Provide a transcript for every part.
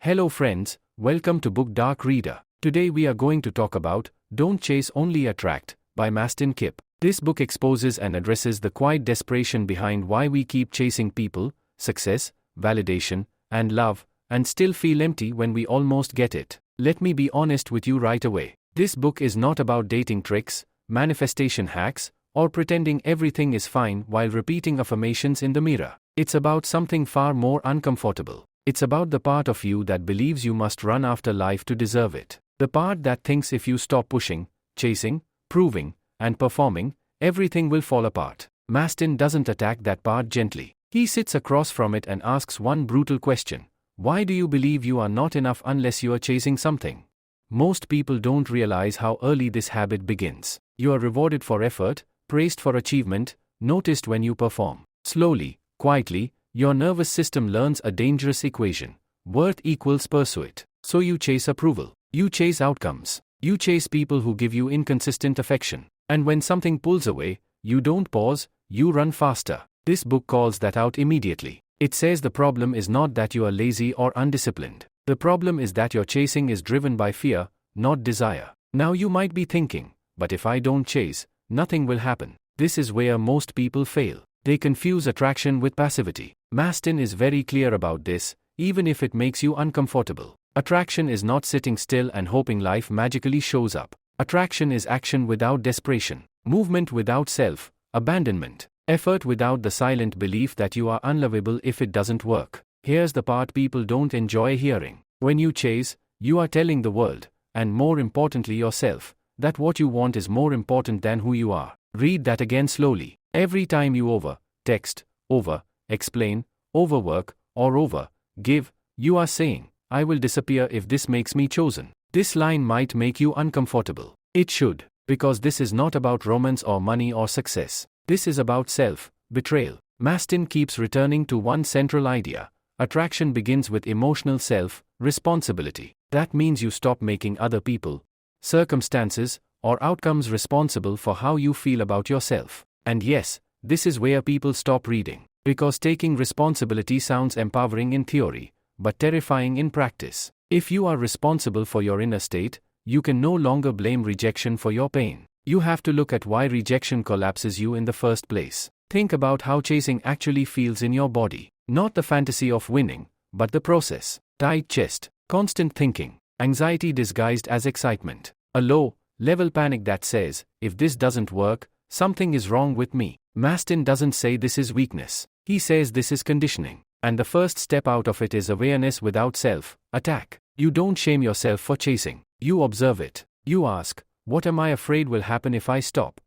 Hello friends, welcome to Book Dark Reader. Today we are going to talk about Don't Chase Only Attract by Mastin Kipp. This book exposes and addresses the quiet desperation behind why we keep chasing people, success, validation, and love, and still feel empty when we almost get it. Let me be honest with you right away. This book is not about dating tricks, manifestation hacks, or pretending everything is fine while repeating affirmations in the mirror. It's about something far more uncomfortable. It's about the part of you that believes you must run after life to deserve it. The part that thinks if you stop pushing, chasing, proving, and performing, everything will fall apart. Mastin doesn't attack that part gently. He sits across from it and asks one brutal question. Why do you believe you are not enough unless you are chasing something? Most people don't realize how early this habit begins. You are rewarded for effort, praised for achievement, noticed when you perform. Slowly, quietly, your nervous system learns a dangerous equation. Worth equals pursuit. So you chase approval. You chase outcomes. You chase people who give you inconsistent affection. And when something pulls away, you don't pause, you run faster. This book calls that out immediately. It says the problem is not that you are lazy or undisciplined. The problem is that your chasing is driven by fear, not desire. Now you might be thinking, but if I don't chase, nothing will happen. This is where most people fail. They confuse attraction with passivity. Mastin is very clear about this, even if it makes you uncomfortable. Attraction is not sitting still and hoping life magically shows up. Attraction is action without desperation, movement without self-abandonment, effort without the silent belief that you are unlovable if it doesn't work. Here's the part people don't enjoy hearing. When you chase, you are telling the world, and more importantly yourself, that what you want is more important than who you are. Read that again slowly. Every time you over-text, over-explain, overwork, or over-give, you are saying, I will disappear if this makes me chosen. This line might make you uncomfortable. It should, because this is not about romance or money or success. This is about self-betrayal. Mastin keeps returning to one central idea. Attraction begins with emotional self-responsibility. That means you stop making other people, circumstances, or outcomes responsible for how you feel about yourself. And yes, this is where people stop reading. Because taking responsibility sounds empowering in theory, but terrifying in practice. If you are responsible for your inner state, you can no longer blame rejection for your pain. You have to look at why rejection collapses you in the first place. Think about how chasing actually feels in your body. Not the fantasy of winning, but the process. Tight chest, constant thinking, anxiety disguised as excitement. A low-level panic that says, if this doesn't work, something is wrong with me. Mastin doesn't say this is weakness. He says this is conditioning. And the first step out of it is awareness without self-attack. You don't shame yourself for chasing. You observe it. You ask, what am I afraid will happen if I stop?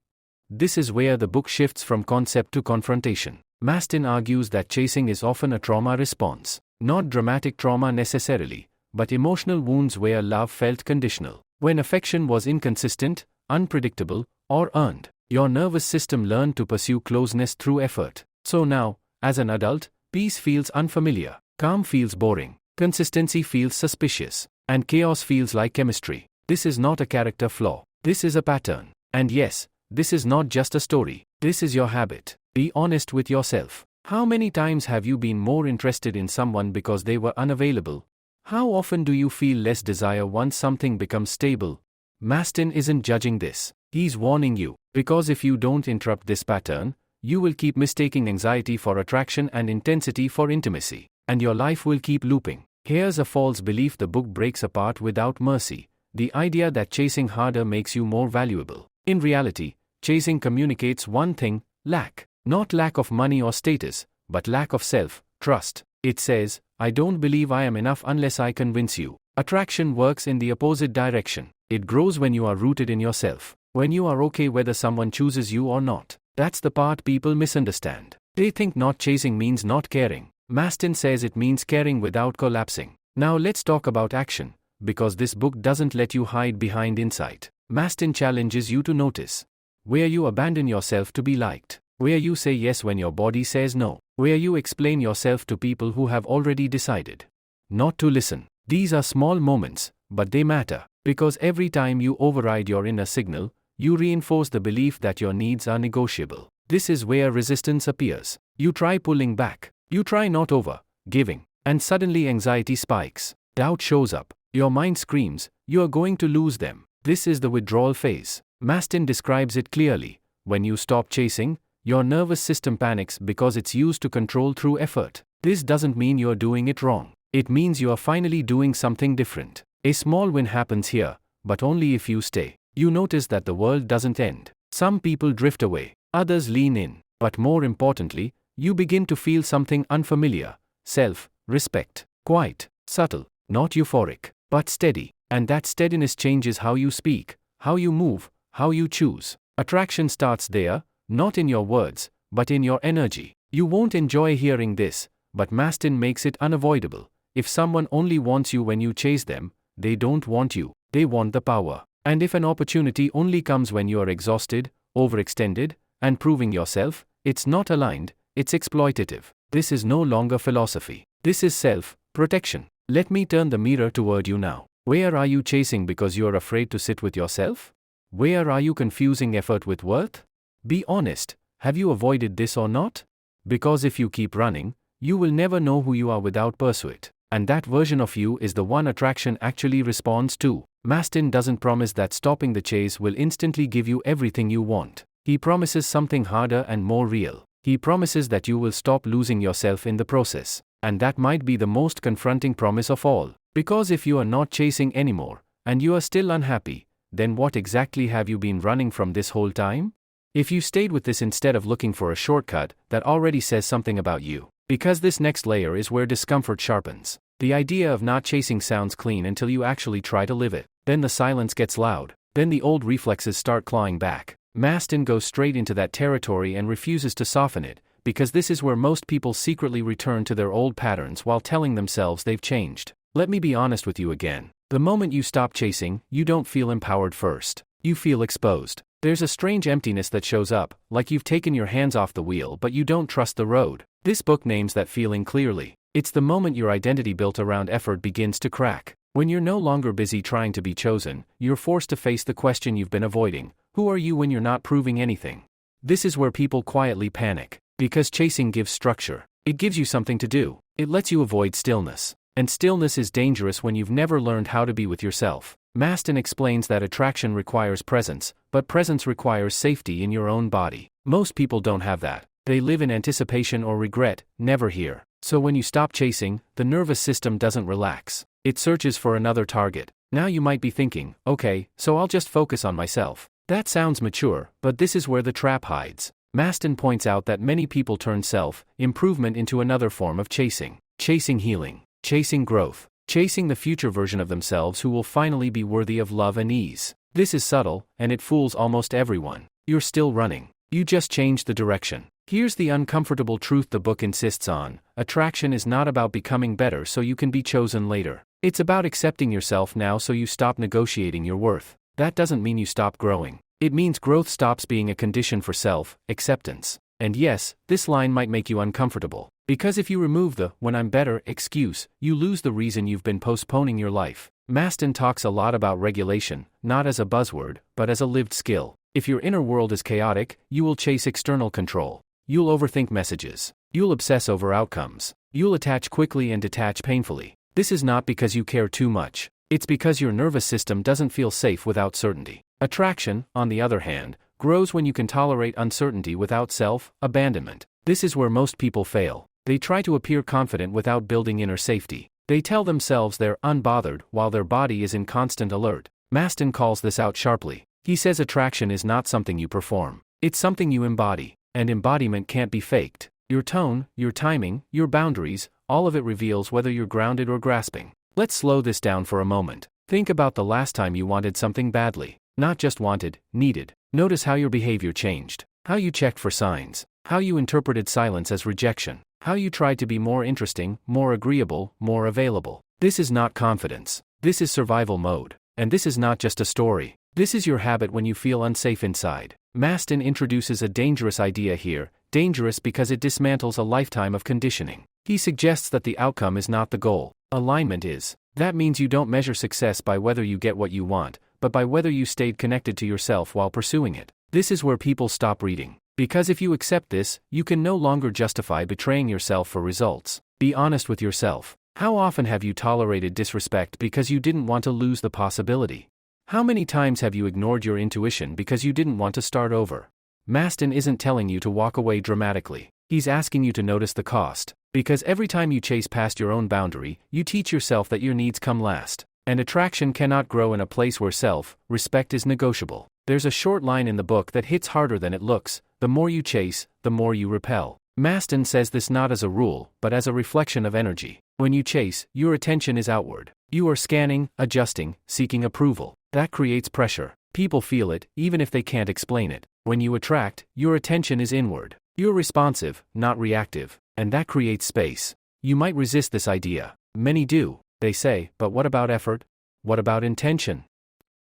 This is where the book shifts from concept to confrontation. Mastin argues that chasing is often a trauma response. Not dramatic trauma necessarily, but emotional wounds where love felt conditional. When affection was inconsistent, unpredictable, or earned. Your nervous system learned to pursue closeness through effort. So now, as an adult, peace feels unfamiliar, calm feels boring, consistency feels suspicious, and chaos feels like chemistry. This is not a character flaw. This is a pattern. And yes, this is not just a story. This is your habit. Be honest with yourself. How many times have you been more interested in someone because they were unavailable? How often do you feel less desire once something becomes stable? Mastin isn't judging this. He's warning you, because if you don't interrupt this pattern, you will keep mistaking anxiety for attraction and intensity for intimacy, and your life will keep looping. Here's a false belief the book breaks apart without mercy. The idea that chasing harder makes you more valuable. In reality, chasing communicates one thing, lack. Not lack of money or status, but lack of self-trust. It says, I don't believe I am enough unless I convince you. Attraction works in the opposite direction. It grows when you are rooted in yourself. When you are okay whether someone chooses you or not. That's the part people misunderstand. They think not chasing means not caring. Mastin says it means caring without collapsing. Now let's talk about action, because this book doesn't let you hide behind insight. Mastin challenges you to notice. Where you abandon yourself to be liked. Where you say yes when your body says no. Where you explain yourself to people who have already decided not to listen. These are small moments, but they matter. Because every time you override your inner signal, you reinforce the belief that your needs are negotiable. This is where resistance appears. You try pulling back. You try not over-giving. And suddenly anxiety spikes. Doubt shows up. Your mind screams, you are going to lose them. This is the withdrawal phase. Mastin describes it clearly. When you stop chasing, your nervous system panics because it's used to control through effort. This doesn't mean you're doing it wrong. It means you are finally doing something different. A small win happens here, but only if you stay. You notice that the world doesn't end. Some people drift away, others lean in. But more importantly, you begin to feel something unfamiliar. Self-respect. Quiet, subtle, not euphoric, but steady. And that steadiness changes how you speak, how you move, how you choose. Attraction starts there, not in your words, but in your energy. You won't enjoy hearing this, but Mastin makes it unavoidable. If someone only wants you when you chase them, they don't want you, they want the power. And if an opportunity only comes when you are exhausted, overextended, and proving yourself, it's not aligned, it's exploitative. This is no longer philosophy. This is self-protection. Let me turn the mirror toward you now. Where are you chasing because you're afraid to sit with yourself? Where are you confusing effort with worth? Be honest, have you avoided this or not? Because if you keep running, you will never know who you are without pursuit. And that version of you is the one attraction actually responds to. Mastin doesn't promise that stopping the chase will instantly give you everything you want. He promises something harder and more real. He promises that you will stop losing yourself in the process. And that might be the most confronting promise of all. Because if you are not chasing anymore, and you are still unhappy, then what exactly have you been running from this whole time? If you stayed with this instead of looking for a shortcut, that already says something about you. Because this next layer is where discomfort sharpens. The idea of not chasing sounds clean until you actually try to live it. Then the silence gets loud. Then the old reflexes start clawing back. Mastin goes straight into that territory and refuses to soften it, because this is where most people secretly return to their old patterns while telling themselves they've changed. Let me be honest with you again. The moment you stop chasing, you don't feel empowered first. You feel exposed. There's a strange emptiness that shows up, like you've taken your hands off the wheel but you don't trust the road. This book names that feeling clearly. It's the moment your identity built around effort begins to crack. When you're no longer busy trying to be chosen, you're forced to face the question you've been avoiding. Who are you when you're not proving anything? This is where people quietly panic. Because chasing gives structure. It gives you something to do. It lets you avoid stillness. And stillness is dangerous when you've never learned how to be with yourself. Mastin explains that attraction requires presence, but presence requires safety in your own body. Most people don't have that. They live in anticipation or regret, never here. So when you stop chasing, the nervous system doesn't relax. It searches for another target. Now you might be thinking, okay, so I'll just focus on myself. That sounds mature, but this is where the trap hides. Mastin points out that many people turn self-improvement into another form of chasing. Chasing healing. Chasing growth. Chasing the future version of themselves who will finally be worthy of love and ease. This is subtle, and it fools almost everyone. You're still running. You just changed the direction. Here's the uncomfortable truth the book insists on. Attraction is not about becoming better so you can be chosen later. It's about accepting yourself now so you stop negotiating your worth. That doesn't mean you stop growing. It means growth stops being a condition for self-acceptance. And yes, this line might make you uncomfortable. Because if you remove the "when I'm better" excuse, you lose the reason you've been postponing your life. Mastin talks a lot about regulation, not as a buzzword, but as a lived skill. If your inner world is chaotic, you will chase external control. You'll overthink messages. You'll obsess over outcomes. You'll attach quickly and detach painfully. This is not because you care too much. It's because your nervous system doesn't feel safe without certainty. Attraction, on the other hand, grows when you can tolerate uncertainty without self-abandonment. This is where most people fail. They try to appear confident without building inner safety. They tell themselves they're unbothered while their body is in constant alert. Mastin calls this out sharply. He says attraction is not something you perform. It's something you embody. And embodiment can't be faked. Your tone, your timing, your boundaries, all of it reveals whether you're grounded or grasping. Let's slow this down for a moment. Think about the last time you wanted something badly. Not just wanted, needed. Notice how your behavior changed. How you checked for signs. How you interpreted silence as rejection. How you tried to be more interesting, more agreeable, more available. This is not confidence. This is survival mode. And this is not just a story. This is your habit when you feel unsafe inside. Mastin introduces a dangerous idea here, dangerous because it dismantles a lifetime of conditioning. He suggests that the outcome is not the goal. Alignment is. That means you don't measure success by whether you get what you want, but by whether you stayed connected to yourself while pursuing it. This is where people stop reading. Because if you accept this, you can no longer justify betraying yourself for results. Be honest with yourself. How often have you tolerated disrespect because you didn't want to lose the possibility? How many times have you ignored your intuition because you didn't want to start over? Mastin isn't telling you to walk away dramatically. He's asking you to notice the cost. Because every time you chase past your own boundary, you teach yourself that your needs come last. And attraction cannot grow in a place where self-respect is negotiable. There's a short line in the book that hits harder than it looks: the more you chase, the more you repel. Mastin says this not as a rule, but as a reflection of energy. When you chase, your attention is outward. You are scanning, adjusting, seeking approval. That creates pressure. People feel it, even if they can't explain it. When you attract, your attention is inward. You're responsive, not reactive, and that creates space. You might resist this idea. Many do. They say, but what about effort? What about intention?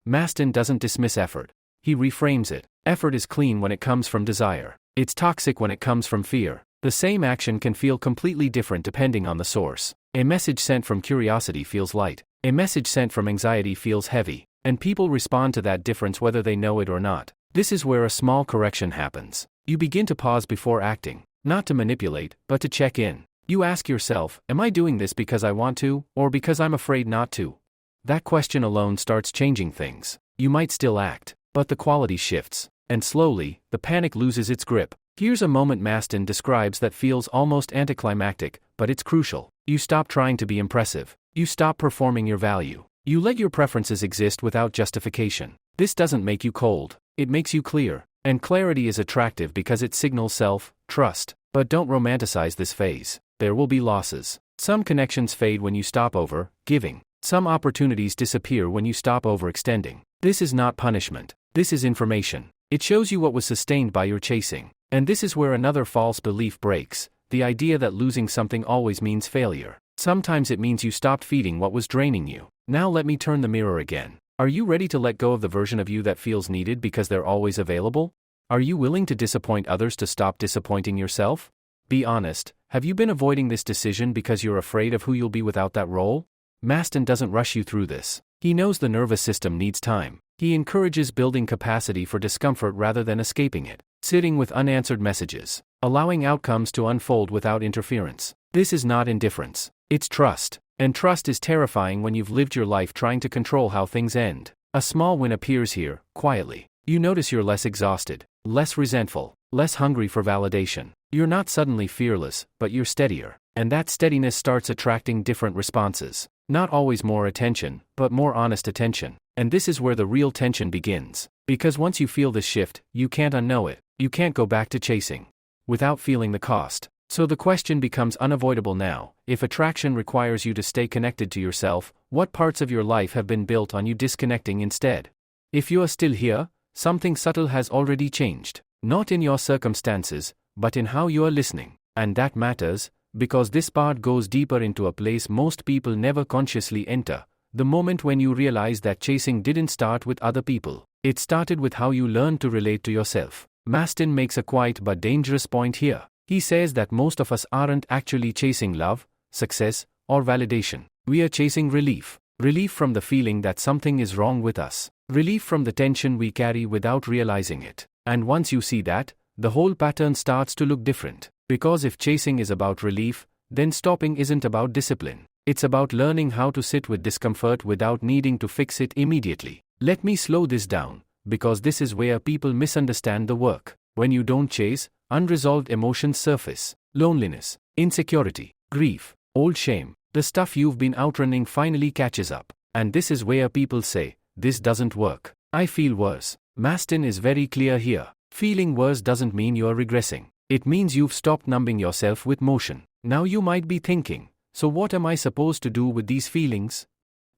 Mastin doesn't dismiss effort. He reframes it. Effort is clean when it comes from desire. It's toxic when it comes from fear. The same action can feel completely different depending on the source. A message sent from curiosity feels light. A message sent from anxiety feels heavy. And people respond to that difference whether they know it or not. This is where a small correction happens. You begin to pause before acting. Not to manipulate, but to check in. You ask yourself, am I doing this because I want to, or because I'm afraid not to? That question alone starts changing things. You might still act, but the quality shifts. And slowly, the panic loses its grip. Here's a moment Mastin describes that feels almost anticlimactic, but it's crucial. You stop trying to be impressive. You stop performing your value. You let your preferences exist without justification. This doesn't make you cold. It makes you clear. And clarity is attractive because it signals self-trust. But don't romanticize this phase. There will be losses. Some connections fade when you stop over-giving. Some opportunities disappear when you stop overextending. This is not punishment. This is information. It shows you what was sustained by your chasing. And this is where another false belief breaks: the idea that losing something always means failure. Sometimes it means you stopped feeding what was draining you. Now let me turn the mirror again. Are you ready to let go of the version of you that feels needed because they're always available? Are you willing to disappoint others to stop disappointing yourself? Be honest, have you been avoiding this decision because you're afraid of who you'll be without that role? Mastin doesn't rush you through this. He knows the nervous system needs time. He encourages building capacity for discomfort rather than escaping it. Sitting with unanswered messages. Allowing outcomes to unfold without interference. This is not indifference. It's trust. And trust is terrifying when you've lived your life trying to control how things end. A small win appears here, quietly. You notice you're less exhausted, less resentful, less hungry for validation. You're not suddenly fearless, but you're steadier. And that steadiness starts attracting different responses. Not always more attention, but more honest attention. And this is where the real tension begins. Because once you feel this shift, you can't unknow it. You can't go back to chasing without feeling the cost. So the question becomes unavoidable now. If attraction requires you to stay connected to yourself, what parts of your life have been built on you disconnecting instead? If you are still here, something subtle has already changed. Not in your circumstances, but in how you are listening. And that matters, because this part goes deeper into a place most people never consciously enter. The moment when you realize that chasing didn't start with other people. It started with how you learned to relate to yourself. Mastin makes a quiet but dangerous point here. He says that most of us aren't actually chasing love, success, or validation. We are chasing relief. Relief from the feeling that something is wrong with us. Relief from the tension we carry without realizing it. And once you see that, the whole pattern starts to look different. Because if chasing is about relief, then stopping isn't about discipline. It's about learning how to sit with discomfort without needing to fix it immediately. Let me slow this down, because this is where people misunderstand the work. When you don't chase, unresolved emotions surface. Loneliness, insecurity, grief, old shame. The stuff you've been outrunning finally catches up. And this is where people say, this doesn't work. I feel worse. Mastin is very clear here. Feeling worse doesn't mean you're regressing. It means you've stopped numbing yourself with motion. Now you might be thinking, so what am I supposed to do with these feelings?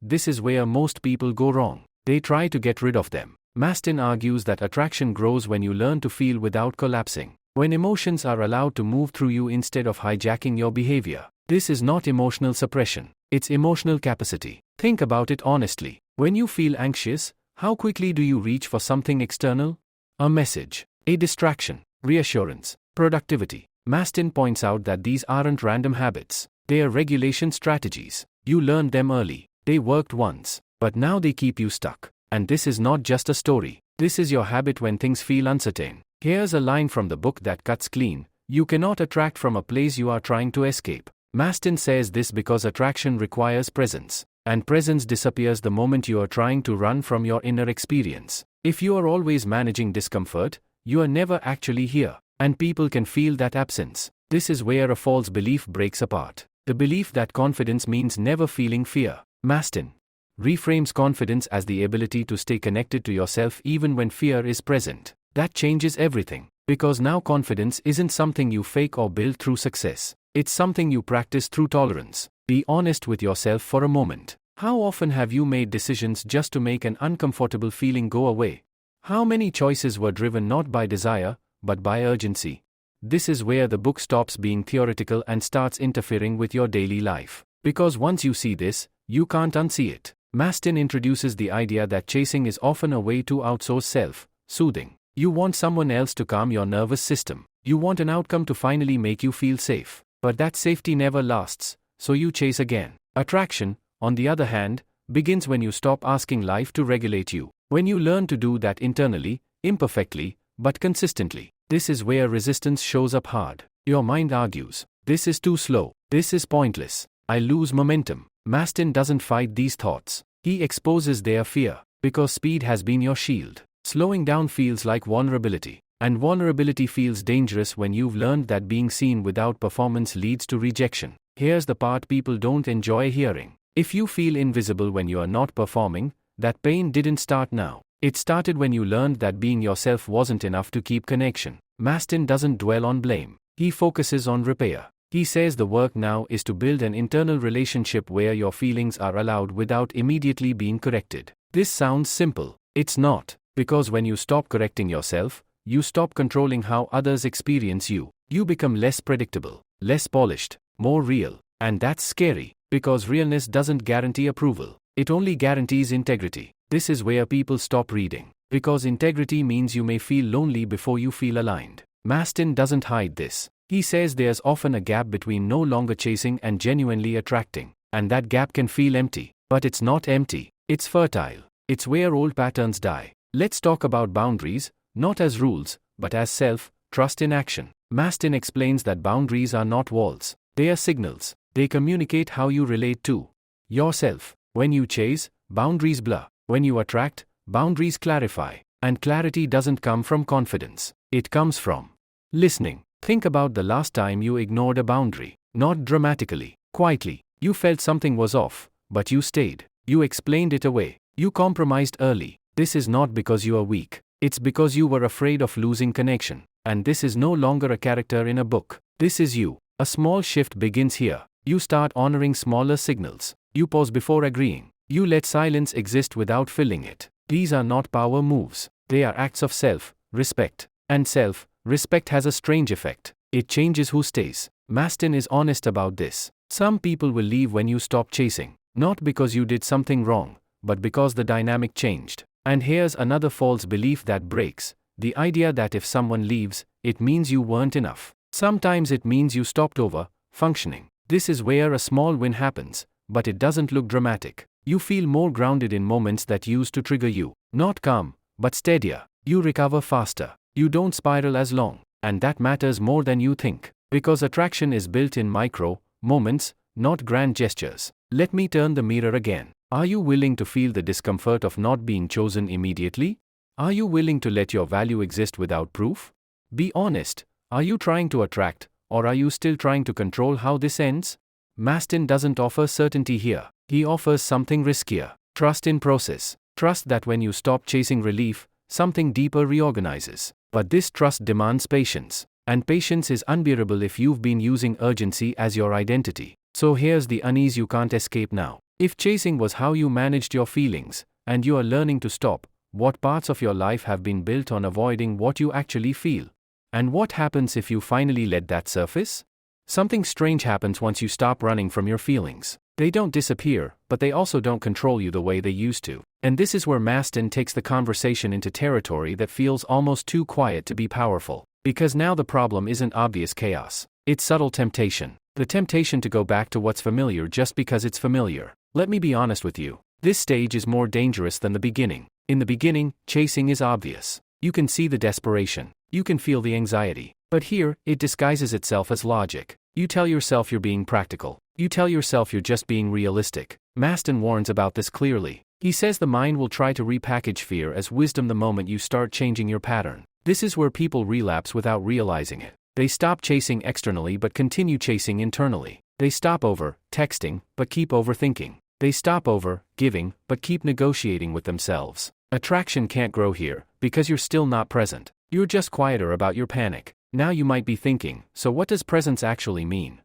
This is where most people go wrong. They try to get rid of them. Mastin argues that attraction grows when you learn to feel without collapsing. When emotions are allowed to move through you instead of hijacking your behavior. This is not emotional suppression. It's emotional capacity. Think about it honestly. When you feel anxious, how quickly do you reach for something external? A message, a distraction, reassurance, productivity. Mastin points out that these aren't random habits. They are regulation strategies. You learned them early. They worked once, but now they keep you stuck. And this is not just a story. This is your habit when things feel uncertain. Here's a line from the book that cuts clean. You cannot attract from a place you are trying to escape. Mastin says this because attraction requires presence, and presence disappears the moment you are trying to run from your inner experience. If you are always managing discomfort, you are never actually here, and people can feel that absence. This is where a false belief breaks apart. The belief that confidence means never feeling fear. Mastin reframes confidence as the ability to stay connected to yourself even when fear is present. That changes everything, because now confidence isn't something you fake or build through success. It's something you practice through tolerance. Be honest with yourself for a moment. How often have you made decisions just to make an uncomfortable feeling go away? How many choices were driven not by desire, but by urgency? This is where the book stops being theoretical and starts interfering with your daily life. Because once you see this, you can't unsee it. Mastin introduces the idea that chasing is often a way to outsource self-soothing. You want someone else to calm your nervous system. You want an outcome to finally make you feel safe. But that safety never lasts, so you chase again. Attraction, on the other hand, begins when you stop asking life to regulate you. When you learn to do that internally, imperfectly, but consistently. This is where resistance shows up hard. Your mind argues, this is too slow, this is pointless, I lose momentum. Mastin doesn't fight these thoughts. He exposes their fear, because speed has been your shield. Slowing down feels like vulnerability, and vulnerability feels dangerous when you've learned that being seen without performance leads to rejection. Here's the part people don't enjoy hearing. If you feel invisible when you are not performing, that pain didn't start now. It started when you learned that being yourself wasn't enough to keep connection. Mastin doesn't dwell on blame. He focuses on repair. He says the work now is to build an internal relationship where your feelings are allowed without immediately being corrected. This sounds simple. It's not, because when you stop correcting yourself, you stop controlling how others experience you. You become less predictable, less polished, more real. And that's scary, because realness doesn't guarantee approval. It only guarantees integrity. This is where people stop reading, because integrity means you may feel lonely before you feel aligned. Mastin doesn't hide this. He says there's often a gap between no longer chasing and genuinely attracting, and that gap can feel empty. But it's not empty, it's fertile. It's where old patterns die. Let's talk about boundaries, not as rules, but as self-trust in action. Mastin explains that boundaries are not walls, they are signals. They communicate how you relate to yourself. When you chase, boundaries blur. When you attract, boundaries clarify. And clarity doesn't come from confidence. It comes from listening. Think about the last time you ignored a boundary. Not dramatically, quietly. You felt something was off, but you stayed. You explained it away. You compromised early. This is not because you are weak. It's because you were afraid of losing connection. And this is no longer a character in a book. This is you. A small shift begins here. You start honoring smaller signals. You pause before agreeing. You let silence exist without filling it. These are not power moves. They are acts of self-respect. And self-respect has a strange effect. It changes who stays. Mastin is honest about this. Some people will leave when you stop chasing. Not because you did something wrong, but because the dynamic changed. And here's another false belief that breaks. The idea that if someone leaves, it means you weren't enough. Sometimes it means you stopped over-functioning. This is where a small win happens, but it doesn't look dramatic. You feel more grounded in moments that used to trigger you. Not calm, but steadier. You recover faster. You don't spiral as long. And that matters more than you think. Because attraction is built in micro moments, not grand gestures. Let me turn the mirror again. Are you willing to feel the discomfort of not being chosen immediately? Are you willing to let your value exist without proof? Be honest. Are you trying to attract, or are you still trying to control how this ends? Mastin doesn't offer certainty here. He offers something riskier. Trust in process. Trust that when you stop chasing relief, something deeper reorganizes. But this trust demands patience. And patience is unbearable if you've been using urgency as your identity. So here's the unease you can't escape now. If chasing was how you managed your feelings, and you are learning to stop, what parts of your life have been built on avoiding what you actually feel? And what happens if you finally let that surface? Something strange happens once you stop running from your feelings. They don't disappear, but they also don't control you the way they used to. And this is where Mastin takes the conversation into territory that feels almost too quiet to be powerful. Because now the problem isn't obvious chaos. It's subtle temptation. The temptation to go back to what's familiar just because it's familiar. Let me be honest with you. This stage is more dangerous than the beginning. In the beginning, chasing is obvious. You can see the desperation. You can feel the anxiety. But here, it disguises itself as logic. You tell yourself you're being practical. You tell yourself you're just being realistic. Mastin warns about this clearly. He says the mind will try to repackage fear as wisdom the moment you start changing your pattern. This is where people relapse without realizing it. They stop chasing externally but continue chasing internally. They stop over-texting but keep overthinking. They stop over-giving but keep negotiating with themselves. Attraction can't grow here because you're still not present. You're just quieter about your panic. Now you might be thinking, so what does presence actually mean?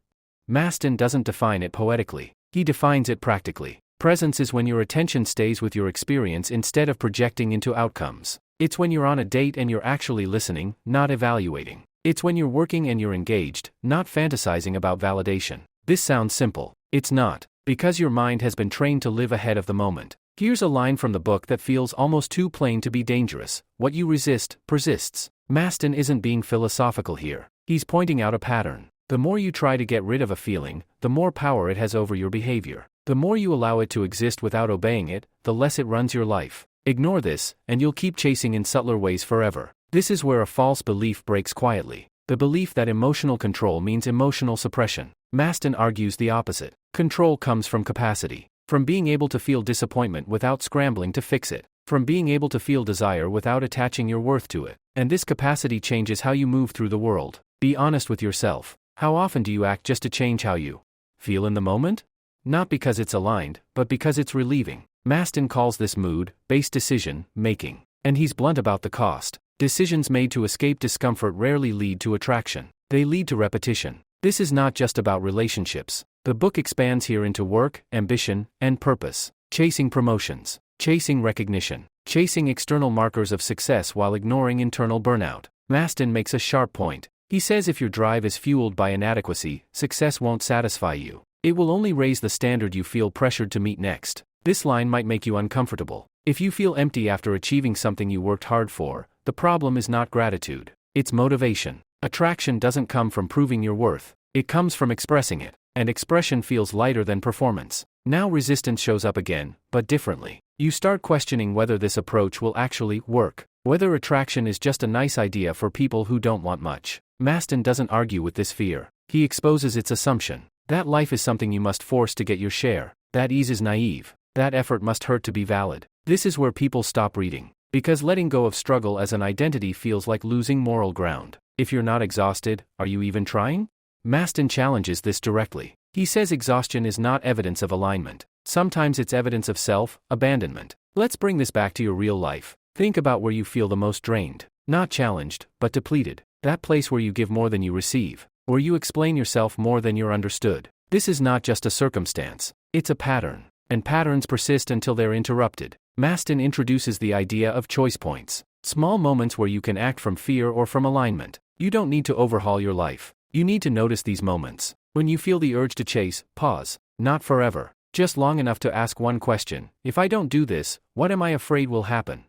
Mastin doesn't define it poetically. He defines it practically. Presence is when your attention stays with your experience instead of projecting into outcomes. It's when you're on a date and you're actually listening, not evaluating. It's when you're working and you're engaged, not fantasizing about validation. This sounds simple. It's not, because your mind has been trained to live ahead of the moment. Here's a line from the book that feels almost too plain to be dangerous. What you resist, persists. Mastin isn't being philosophical here. He's pointing out a pattern. The more you try to get rid of a feeling, the more power it has over your behavior. The more you allow it to exist without obeying it, the less it runs your life. Ignore this, and you'll keep chasing in subtler ways forever. This is where a false belief breaks quietly. The belief that emotional control means emotional suppression. Mastin argues the opposite. Control comes from capacity. From being able to feel disappointment without scrambling to fix it. From being able to feel desire without attaching your worth to it. And this capacity changes how you move through the world. Be honest with yourself. How often do you act just to change how you feel in the moment? Not because it's aligned, but because it's relieving. Mastin calls this mood-based decision making. And he's blunt about the cost. Decisions made to escape discomfort rarely lead to attraction. They lead to repetition. This is not just about relationships. The book expands here into work, ambition, and purpose. Chasing promotions. Chasing recognition. Chasing external markers of success while ignoring internal burnout. Mastin makes a sharp point. He says if your drive is fueled by inadequacy, success won't satisfy you. It will only raise the standard you feel pressured to meet next. This line might make you uncomfortable. If you feel empty after achieving something you worked hard for, the problem is not gratitude. It's motivation. Attraction doesn't come from proving your worth. It comes from expressing it. And expression feels lighter than performance. Now resistance shows up again, but differently. You start questioning whether this approach will actually work. Whether attraction is just a nice idea for people who don't want much. Mastin doesn't argue with this fear. He exposes its assumption. That life is something you must force to get your share. That ease is naive. That effort must hurt to be valid. This is where people stop reading. Because letting go of struggle as an identity feels like losing moral ground. If you're not exhausted, are you even trying? Mastin challenges this directly. He says exhaustion is not evidence of alignment. Sometimes it's evidence of self-abandonment. Let's bring this back to your real life. Think about where you feel the most drained. Not challenged, but depleted. That place where you give more than you receive. Where you explain yourself more than you're understood. This is not just a circumstance. It's a pattern. And patterns persist until they're interrupted. Mastin introduces the idea of choice points. Small moments where you can act from fear or from alignment. You don't need to overhaul your life. You need to notice these moments. When you feel the urge to chase, pause. Not forever. Just long enough to ask one question. If I don't do this, what am I afraid will happen?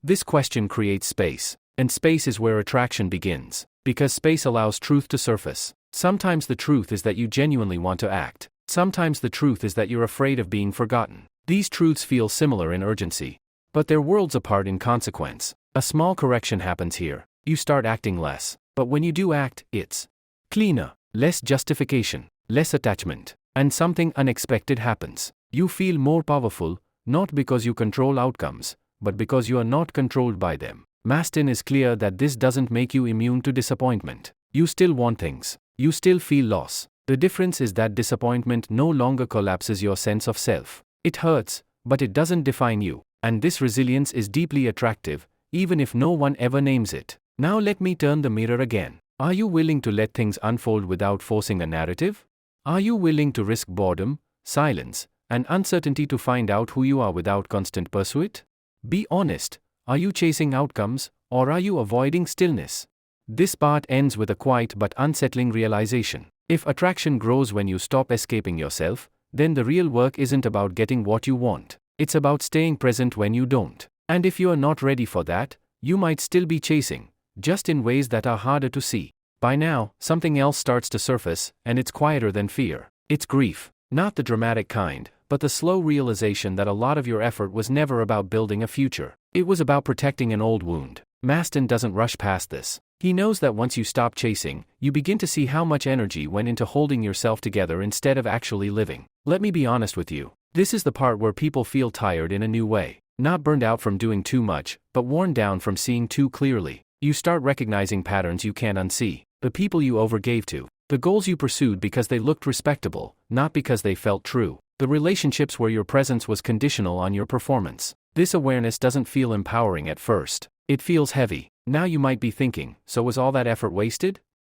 This question creates space. And space is where attraction begins. Because space allows truth to surface. Sometimes the truth is that you genuinely want to act. Sometimes the truth is that you're afraid of being forgotten. These truths feel similar in urgency. But they're worlds apart in consequence. A small correction happens here. You start acting less. But when you do act, it's cleaner. Less justification. Less attachment. And something unexpected happens. You feel more powerful, not because you control outcomes, but because you are not controlled by them. Mastin is clear that this doesn't make you immune to disappointment. You still want things. You still feel loss. The difference is that disappointment no longer collapses your sense of self. It hurts, but it doesn't define you. And this resilience is deeply attractive, even if no one ever names it. Now let me turn the mirror again. Are you willing to let things unfold without forcing a narrative? Are you willing to risk boredom, silence, and uncertainty to find out who you are without constant pursuit? Be honest. Are you chasing outcomes, or are you avoiding stillness? This part ends with a quiet but unsettling realization. If attraction grows when you stop escaping yourself, then the real work isn't about getting what you want. It's about staying present when you don't. And if you are not ready for that, you might still be chasing, just in ways that are harder to see. By now, something else starts to surface, and it's quieter than fear. It's grief. Not the dramatic kind, but the slow realization that a lot of your effort was never about building a future. It was about protecting an old wound. Mastin doesn't rush past this. He knows that once you stop chasing, you begin to see how much energy went into holding yourself together instead of actually living. Let me be honest with you. This is the part where people feel tired in a new way. Not burned out from doing too much, but worn down from seeing too clearly. You start recognizing patterns you can't unsee. The people you overgave to. The goals you pursued because they looked respectable, not because they felt true. The relationships where your presence was conditional on your performance. This awareness doesn't feel empowering at first. It feels heavy. Now you might be thinking, so was all that effort wasted?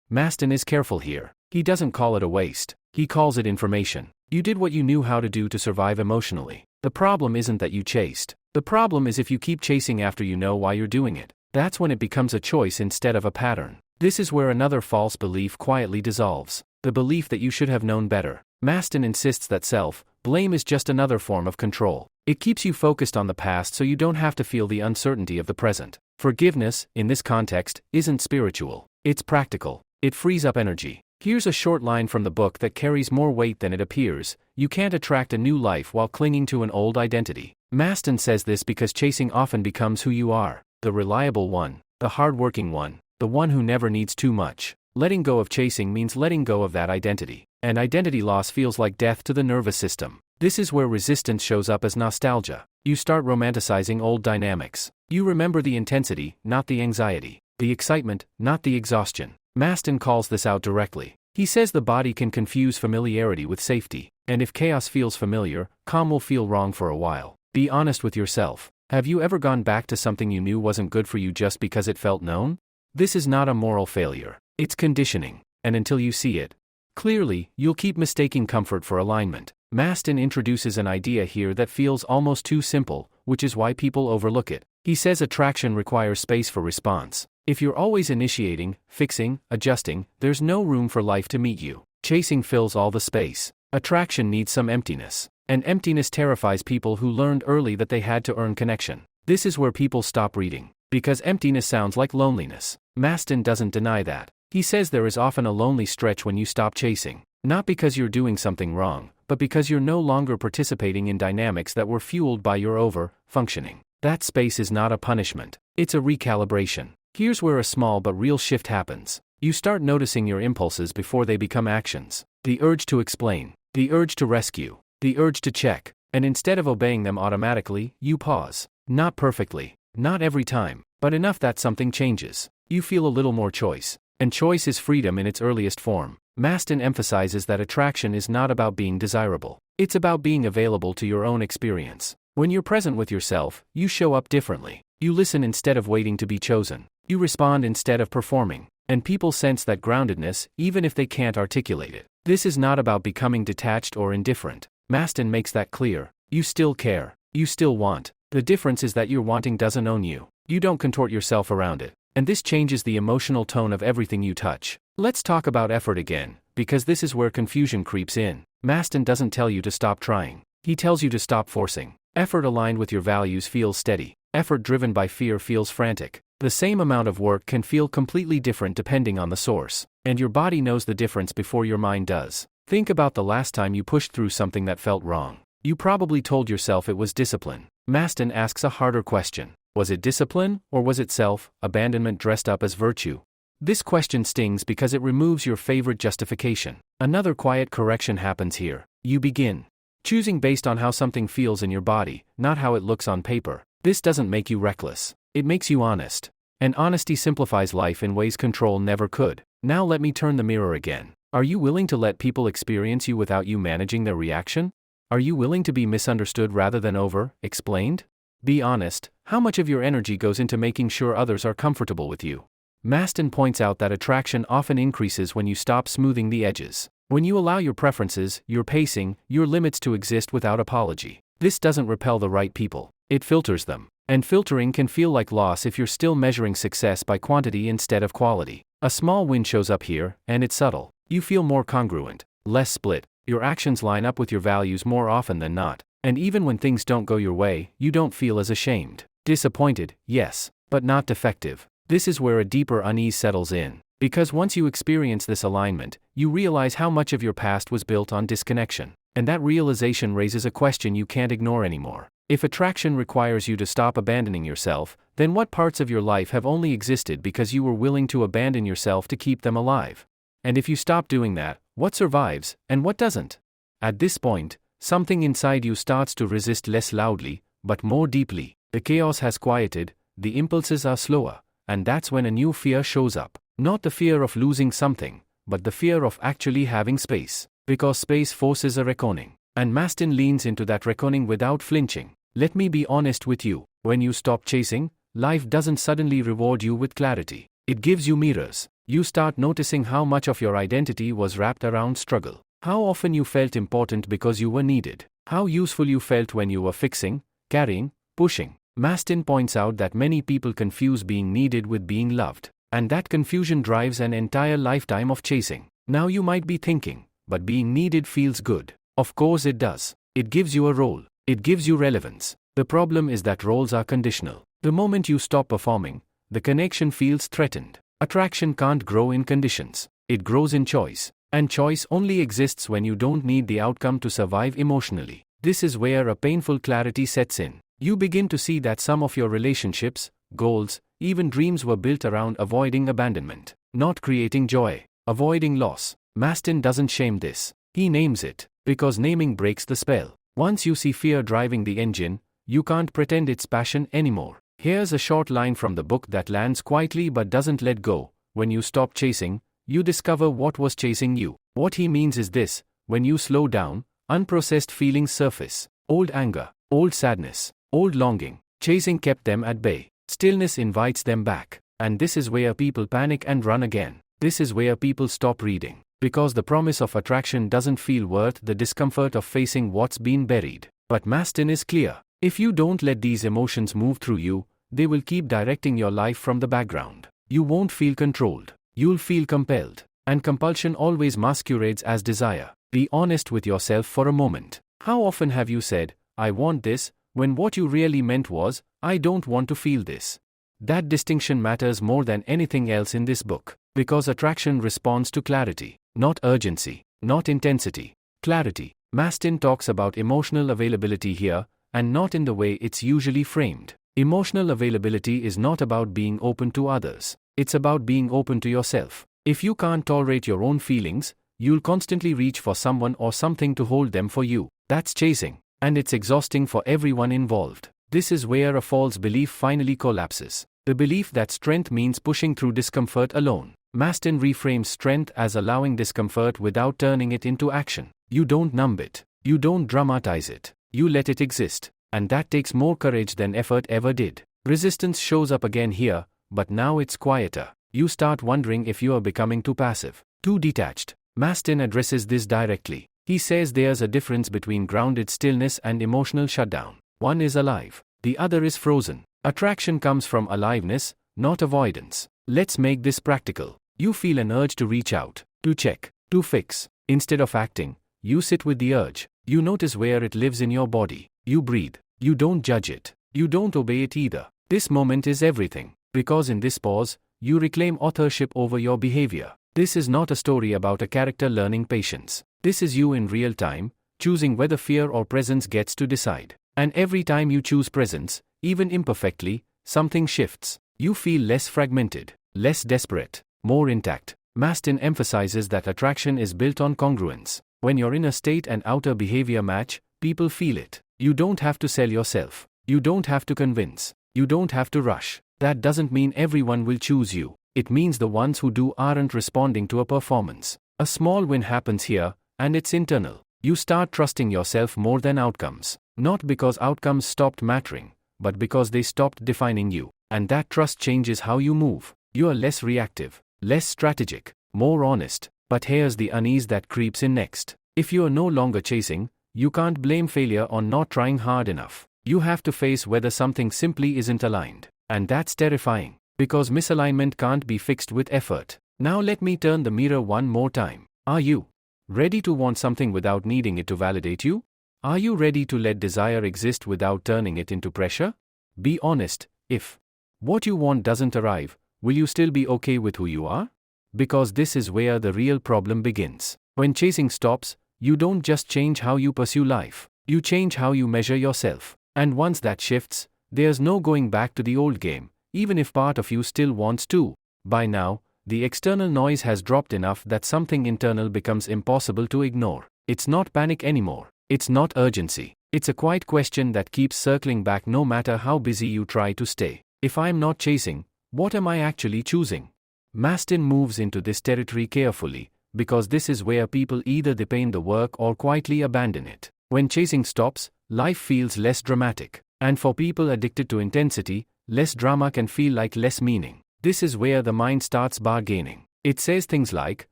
Mastin is careful here. He doesn't call it a waste. He calls it information. You did what you knew how to do to survive emotionally. The problem isn't that you chased. The problem is if you keep chasing after you know why you're doing it. That's when it becomes a choice instead of a pattern. This is where another false belief quietly dissolves. The belief that you should have known better. Mastin insists that self-blame is just another form of control. It keeps you focused on the past so you don't have to feel the uncertainty of the present. Forgiveness, in this context, isn't spiritual. It's practical. It frees up energy. Here's a short line from the book that carries more weight than it appears. You can't attract a new life while clinging to an old identity. Mastin says this because chasing often becomes who you are. The reliable one, the hardworking one, the one who never needs too much. Letting go of chasing means letting go of that identity. And identity loss feels like death to the nervous system. This is where resistance shows up as nostalgia. You start romanticizing old dynamics. You remember the intensity, not the anxiety. The excitement, not the exhaustion. Mastin calls this out directly. He says the body can confuse familiarity with safety. And if chaos feels familiar, calm will feel wrong for a while. Be honest with yourself. Have you ever gone back to something you knew wasn't good for you just because it felt known? This is not a moral failure. It's conditioning. And until you see it clearly, you'll keep mistaking comfort for alignment. Mastin introduces an idea here that feels almost too simple, which is why people overlook it. He says attraction requires space for response. If you're always initiating, fixing, adjusting, there's no room for life to meet you. Chasing fills all the space. Attraction needs some emptiness. And emptiness terrifies people who learned early that they had to earn connection. This is where people stop reading. Because emptiness sounds like loneliness. Mastin doesn't deny that. He says there is often a lonely stretch when you stop chasing. Not because you're doing something wrong, but because you're no longer participating in dynamics that were fueled by your over-functioning. That space is not a punishment. It's a recalibration. Here's where a small but real shift happens. You start noticing your impulses before they become actions. The urge to explain. The urge to rescue. The urge to check. And instead of obeying them automatically, you pause. Not perfectly. Not every time. But enough that something changes. You feel a little more choice. And choice is freedom in its earliest form. Mastin emphasizes that attraction is not about being desirable. It's about being available to your own experience. When you're present with yourself, you show up differently. You listen instead of waiting to be chosen. You respond instead of performing. And people sense that groundedness, even if they can't articulate it. This is not about becoming detached or indifferent. Mastin makes that clear. You still care. You still want. The difference is that your wanting doesn't own you. You don't contort yourself around it. And this changes the emotional tone of everything you touch. Let's talk about effort again, because this is where confusion creeps in. Mastin doesn't tell you to stop trying. He tells you to stop forcing. Effort aligned with your values feels steady. Effort driven by fear feels frantic. The same amount of work can feel completely different depending on the source. And your body knows the difference before your mind does. Think about the last time you pushed through something that felt wrong. You probably told yourself it was discipline. Mastin asks a harder question. Was it discipline, or was it self-abandonment dressed up as virtue? This question stings because it removes your favorite justification. Another quiet correction happens here. You begin choosing based on how something feels in your body, not how it looks on paper. This doesn't make you reckless. It makes you honest. And honesty simplifies life in ways control never could. Now let me turn the mirror again. Are you willing to let people experience you without you managing their reaction? Are you willing to be misunderstood rather than over-explained? Be honest, how much of your energy goes into making sure others are comfortable with you? Mastin points out that attraction often increases when you stop smoothing the edges. When you allow your preferences, your pacing, your limits to exist without apology. This doesn't repel the right people. It filters them. And filtering can feel like loss if you're still measuring success by quantity instead of quality. A small win shows up here, and it's subtle. You feel more congruent, less split. Your actions line up with your values more often than not. And even when things don't go your way, you don't feel as ashamed. Disappointed, yes, but not defective. This is where a deeper unease settles in. Because once you experience this alignment, you realize how much of your past was built on disconnection. And that realization raises a question you can't ignore anymore. If attraction requires you to stop abandoning yourself, then what parts of your life have only existed because you were willing to abandon yourself to keep them alive? And if you stop doing that, what survives, and what doesn't? At this point, something inside you starts to resist less loudly, but more deeply. The chaos has quieted, the impulses are slower, and that's when a new fear shows up. Not the fear of losing something, but the fear of actually having space. Because space forces a reckoning. And Mastin leans into that reckoning without flinching. Let me be honest with you, when you stop chasing, life doesn't suddenly reward you with clarity. It gives you mirrors. You start noticing how much of your identity was wrapped around struggle. How often you felt important because you were needed. How useful you felt when you were fixing, carrying, pushing. Mastin points out that many people confuse being needed with being loved. And that confusion drives an entire lifetime of chasing. Now you might be thinking, but being needed feels good. Of course it does. It gives you a role. It gives you relevance. The problem is that roles are conditional. The moment you stop performing, the connection feels threatened. Attraction can't grow in conditions. It grows in choice. And choice only exists when you don't need the outcome to survive emotionally. This is where a painful clarity sets in. You begin to see that some of your relationships, goals, even dreams were built around avoiding abandonment, not creating joy, avoiding loss. Mastin doesn't shame this. He names it, because naming breaks the spell. Once you see fear driving the engine, you can't pretend it's passion anymore. Here's a short line from the book that lands quietly but doesn't let go. When you stop chasing, you discover what was chasing you. What he means is this: when you slow down, unprocessed feelings surface. Old anger, old sadness, old longing. Chasing kept them at bay. Stillness invites them back. And this is where people panic and run again. This is where people stop reading. Because the promise of attraction doesn't feel worth the discomfort of facing what's been buried. But Mastin is clear. If you don't let these emotions move through you, they will keep directing your life from the background. You won't feel controlled. You'll feel compelled. And compulsion always masquerades as desire. Be honest with yourself for a moment. How often have you said, "I want this," when what you really meant was, "I don't want to feel this"? That distinction matters more than anything else in this book. Because attraction responds to clarity, not urgency, not intensity. Clarity. Mastin talks about emotional availability here, and not in the way it's usually framed. Emotional availability is not about being open to others. It's about being open to yourself. If you can't tolerate your own feelings, you'll constantly reach for someone or something to hold them for you. That's chasing. And it's exhausting for everyone involved. This is where a false belief finally collapses. The belief that strength means pushing through discomfort alone. Mastin reframes strength as allowing discomfort without turning it into action. You don't numb it. You don't dramatize it. You let it exist. And that takes more courage than effort ever did. Resistance shows up again here, but now it's quieter. You start wondering if you are becoming too passive, too detached. Mastin addresses this directly. He says there's a difference between grounded stillness and emotional shutdown. One is alive. The other is frozen. Attraction comes from aliveness, not avoidance. Let's make this practical. You feel an urge to reach out, to check, to fix. Instead of acting, you sit with the urge. You notice where it lives in your body. You breathe. You don't judge it. You don't obey it either. This moment is everything. Because in this pause, you reclaim authorship over your behavior. This is not a story about a character learning patience. This is you in real time, choosing whether fear or presence gets to decide. And every time you choose presence, even imperfectly, something shifts. You feel less fragmented, less desperate, more intact. Mastin emphasizes that attraction is built on congruence. When your inner state and outer behavior match, people feel it. You don't have to sell yourself. You don't have to convince. You don't have to rush. That doesn't mean everyone will choose you. It means the ones who do aren't responding to a performance. A small win happens here, and it's internal. You start trusting yourself more than outcomes. Not because outcomes stopped mattering, but because they stopped defining you. And that trust changes how you move. You are less reactive, less strategic, more honest. But here's the unease that creeps in next. If you are no longer chasing, you can't blame failure on not trying hard enough. You have to face whether something simply isn't aligned. And that's terrifying. Because misalignment can't be fixed with effort. Now let me turn the mirror one more time. Are you ready to want something without needing it to validate you? Are you ready to let desire exist without turning it into pressure? Be honest. If what you want doesn't arrive, will you still be okay with who you are? Because this is where the real problem begins. When chasing stops, you don't just change how you pursue life. You change how you measure yourself. And once that shifts, there's no going back to the old game, even if part of you still wants to. By now, the external noise has dropped enough that something internal becomes impossible to ignore. It's not panic anymore. It's not urgency. It's a quiet question that keeps circling back no matter how busy you try to stay. If I'm not chasing, what am I actually choosing? Mastin moves into this territory carefully, because this is where people either deepen the work or quietly abandon it. When chasing stops, life feels less dramatic. And for people addicted to intensity, less drama can feel like less meaning. This is where the mind starts bargaining. It says things like,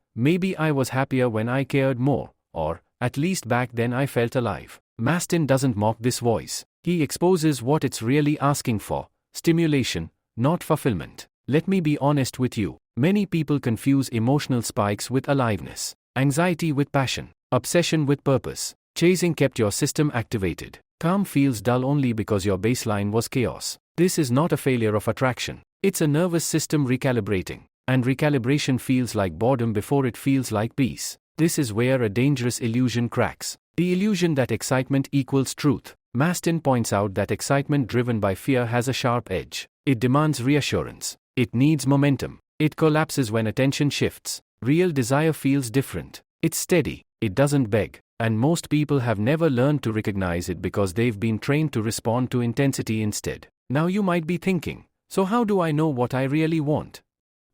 maybe I was happier when I cared more, or, at least back then I felt alive. Mastin doesn't mock this voice. He exposes what it's really asking for: stimulation, not fulfillment. Let me be honest with you. Many people confuse emotional spikes with aliveness, anxiety with passion, obsession with purpose. Chasing kept your system activated. Calm feels dull only because your baseline was chaos. This is not a failure of attraction. It's a nervous system recalibrating. And recalibration feels like boredom before it feels like peace. This is where a dangerous illusion cracks. The illusion that excitement equals truth. Mastin points out that excitement driven by fear has a sharp edge. It demands reassurance. It needs momentum. It collapses when attention shifts. Real desire feels different. It's steady. It doesn't beg. And most people have never learned to recognize it because they've been trained to respond to intensity instead. Now you might be thinking, so how do I know what I really want?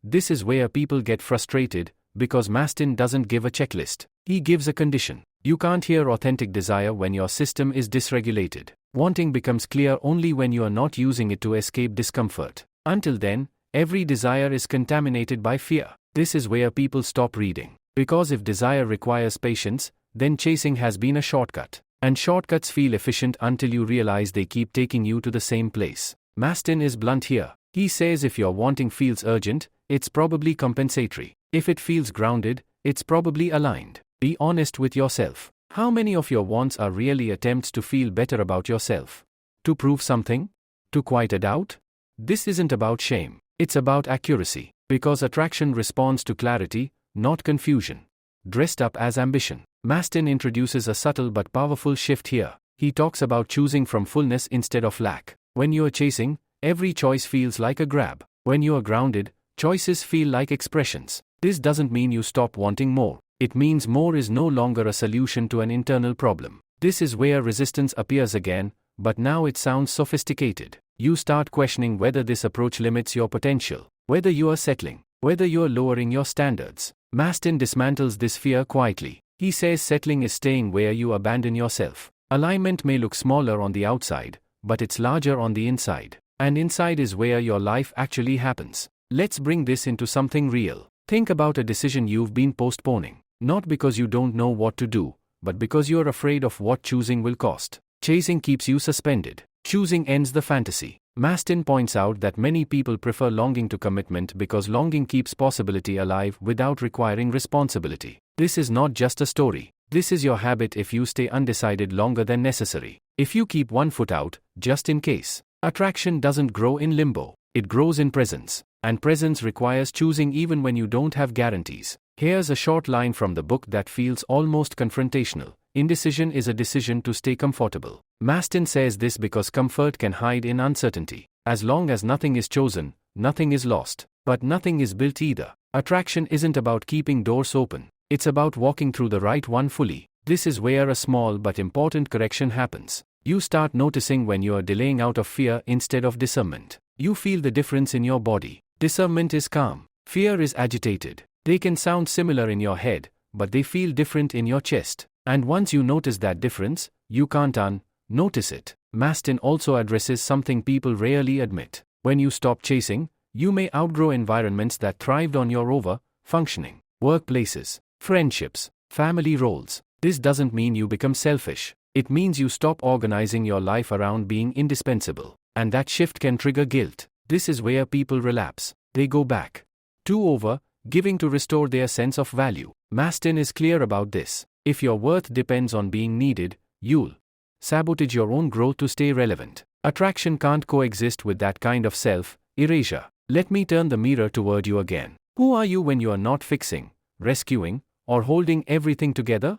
This is where people get frustrated, because Mastin doesn't give a checklist. He gives a condition. You can't hear authentic desire when your system is dysregulated. Wanting becomes clear only when you are not using it to escape discomfort. Until then, every desire is contaminated by fear. This is where people stop reading. Because if desire requires patience, then chasing has been a shortcut. And shortcuts feel efficient until you realize they keep taking you to the same place. Mastin is blunt here. He says if your wanting feels urgent, it's probably compensatory. If it feels grounded, it's probably aligned. Be honest with yourself. How many of your wants are really attempts to feel better about yourself? To prove something? To quiet a doubt? This isn't about shame. It's about accuracy. Because attraction responds to clarity, not confusion. Dressed up as ambition. Mastin introduces a subtle but powerful shift here. He talks about choosing from fullness instead of lack. When you are chasing, every choice feels like a grab. When you are grounded, choices feel like expressions. This doesn't mean you stop wanting more. It means more is no longer a solution to an internal problem. This is where resistance appears again, but now it sounds sophisticated. You start questioning whether this approach limits your potential, whether you are settling, whether you are lowering your standards. Mastin dismantles this fear quietly. He says settling is staying where you abandon yourself. Alignment may look smaller on the outside, but it's larger on the inside. And inside is where your life actually happens. Let's bring this into something real. Think about a decision you've been postponing. Not because you don't know what to do, but because you're afraid of what choosing will cost. Chasing keeps you suspended. Choosing ends the fantasy. Mastin points out that many people prefer longing to commitment because longing keeps possibility alive without requiring responsibility. This is not just a story. This is your habit if you stay undecided longer than necessary. If you keep one foot out, just in case. Attraction doesn't grow in limbo. It grows in presence. And presence requires choosing even when you don't have guarantees. Here's a short line from the book that feels almost confrontational. Indecision is a decision to stay comfortable. Mastin says this because comfort can hide in uncertainty. As long as nothing is chosen, nothing is lost. But nothing is built either. Attraction isn't about keeping doors open. It's about walking through the right one fully. This is where a small but important correction happens. You start noticing when you are delaying out of fear instead of discernment. You feel the difference in your body. Discernment is calm. Fear is agitated. They can sound similar in your head, but they feel different in your chest. And once you notice that difference, you can't notice it. Mastin also addresses something people rarely admit. When you stop chasing, you may outgrow environments that thrived on your over-functioning. Workplaces, friendships, family roles. This doesn't mean you become selfish. It means you stop organizing your life around being indispensable. And that shift can trigger guilt. This is where people relapse. They go back to giving to restore their sense of value. Mastin is clear about this. If your worth depends on being needed, you'll sabotage your own growth to stay relevant. Attraction can't coexist with that kind of self-erasure. Let me turn the mirror toward you again. Who are you when you are not fixing, rescuing, or holding everything together?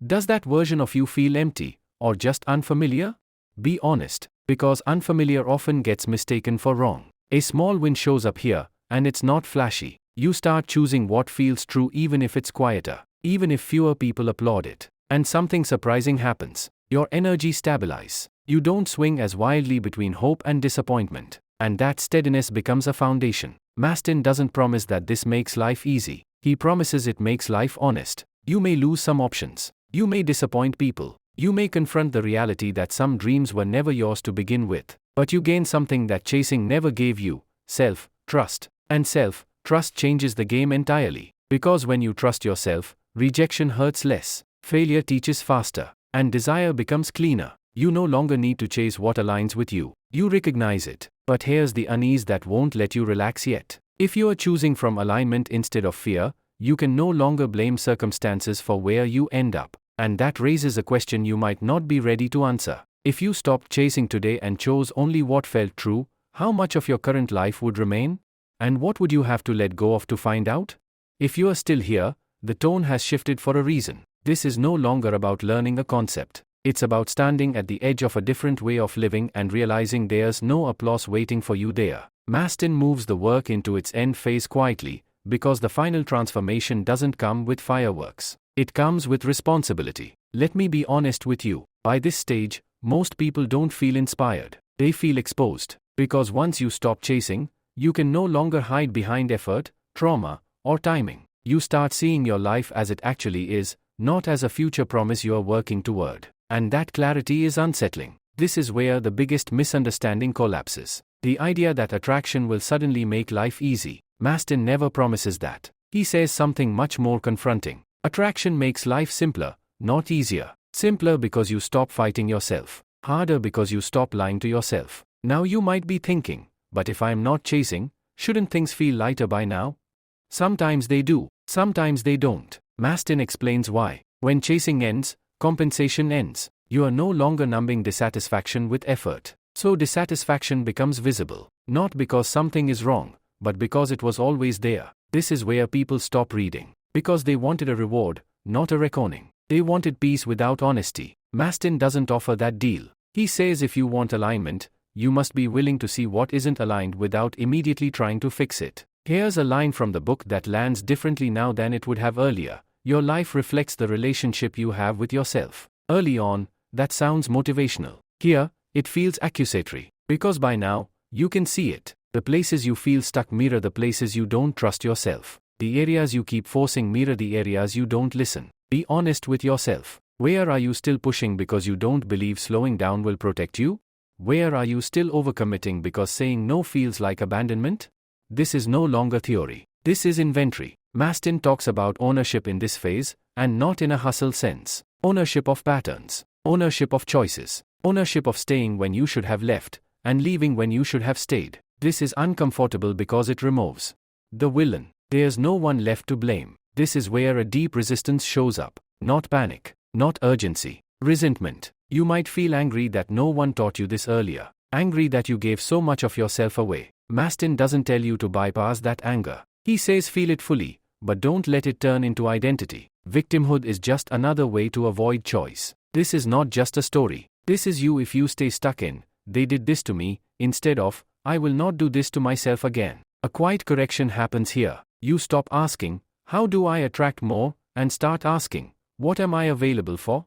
Does that version of you feel empty, or just unfamiliar? Be honest, because unfamiliar often gets mistaken for wrong. A small win shows up here, and it's not flashy. You start choosing what feels true even if it's quieter, even if fewer people applaud it. And something surprising happens. Your energy stabilizes. You don't swing as wildly between hope and disappointment. And that steadiness becomes a foundation. Mastin doesn't promise that this makes life easy. He promises it makes life honest. You may lose some options. You may disappoint people. You may confront the reality that some dreams were never yours to begin with. But you gain something that chasing never gave you: self-trust. And self-trust changes the game entirely. Because when you trust yourself, rejection hurts less, failure teaches faster, and desire becomes cleaner. You no longer need to chase what aligns with you. You recognize it. But here's the unease that won't let you relax yet. If you are choosing from alignment instead of fear, you can no longer blame circumstances for where you end up. And that raises a question you might not be ready to answer. If you stopped chasing today and chose only what felt true, how much of your current life would remain? And what would you have to let go of to find out? If you are still here, the tone has shifted for a reason. This is no longer about learning a concept. It's about standing at the edge of a different way of living and realizing there's no applause waiting for you there. Mastin moves the work into its end phase quietly, because the final transformation doesn't come with fireworks. It comes with responsibility. Let me be honest with you. By this stage, most people don't feel inspired. They feel exposed. Because once you stop chasing, you can no longer hide behind effort, trauma, or timing. You start seeing your life as it actually is, not as a future promise you are working toward. And that clarity is unsettling. This is where the biggest misunderstanding collapses. The idea that attraction will suddenly make life easy. Mastin never promises that. He says something much more confronting. Attraction makes life simpler, not easier. Simpler because you stop fighting yourself. Harder because you stop lying to yourself. Now you might be thinking, but if I'm not chasing, shouldn't things feel lighter by now? Sometimes they do, sometimes they don't. Mastin explains why. When chasing ends, compensation ends. You are no longer numbing dissatisfaction with effort. So dissatisfaction becomes visible. Not because something is wrong, but because it was always there. This is where people stop reading. Because they wanted a reward, not a reckoning. They wanted peace without honesty. Mastin doesn't offer that deal. He says if you want alignment, you must be willing to see what isn't aligned without immediately trying to fix it. Here's a line from the book that lands differently now than it would have earlier. Your life reflects the relationship you have with yourself. Early on, that sounds motivational. Here, it feels accusatory. Because by now, you can see it. The places you feel stuck mirror the places you don't trust yourself. The areas you keep forcing mirror the areas you don't listen. Be honest with yourself. Where are you still pushing because you don't believe slowing down will protect you? Where are you still overcommitting because saying no feels like abandonment? This is no longer theory. This is inventory. Mastin talks about ownership in this phase, and not in a hustle sense. Ownership of patterns. Ownership of choices. Ownership of staying when you should have left, and leaving when you should have stayed. This is uncomfortable because it removes the villain. There's no one left to blame. This is where a deep resistance shows up. Not panic. Not urgency. Resentment. You might feel angry that no one taught you this earlier. Angry that you gave so much of yourself away. Mastin doesn't tell you to bypass that anger. He says feel it fully, but don't let it turn into identity. Victimhood is just another way to avoid choice. This is not just a story. This is you if you stay stuck in, they did this to me, instead of, I will not do this to myself again. A quiet correction happens here. You stop asking, how do I attract more, and start asking, what am I available for?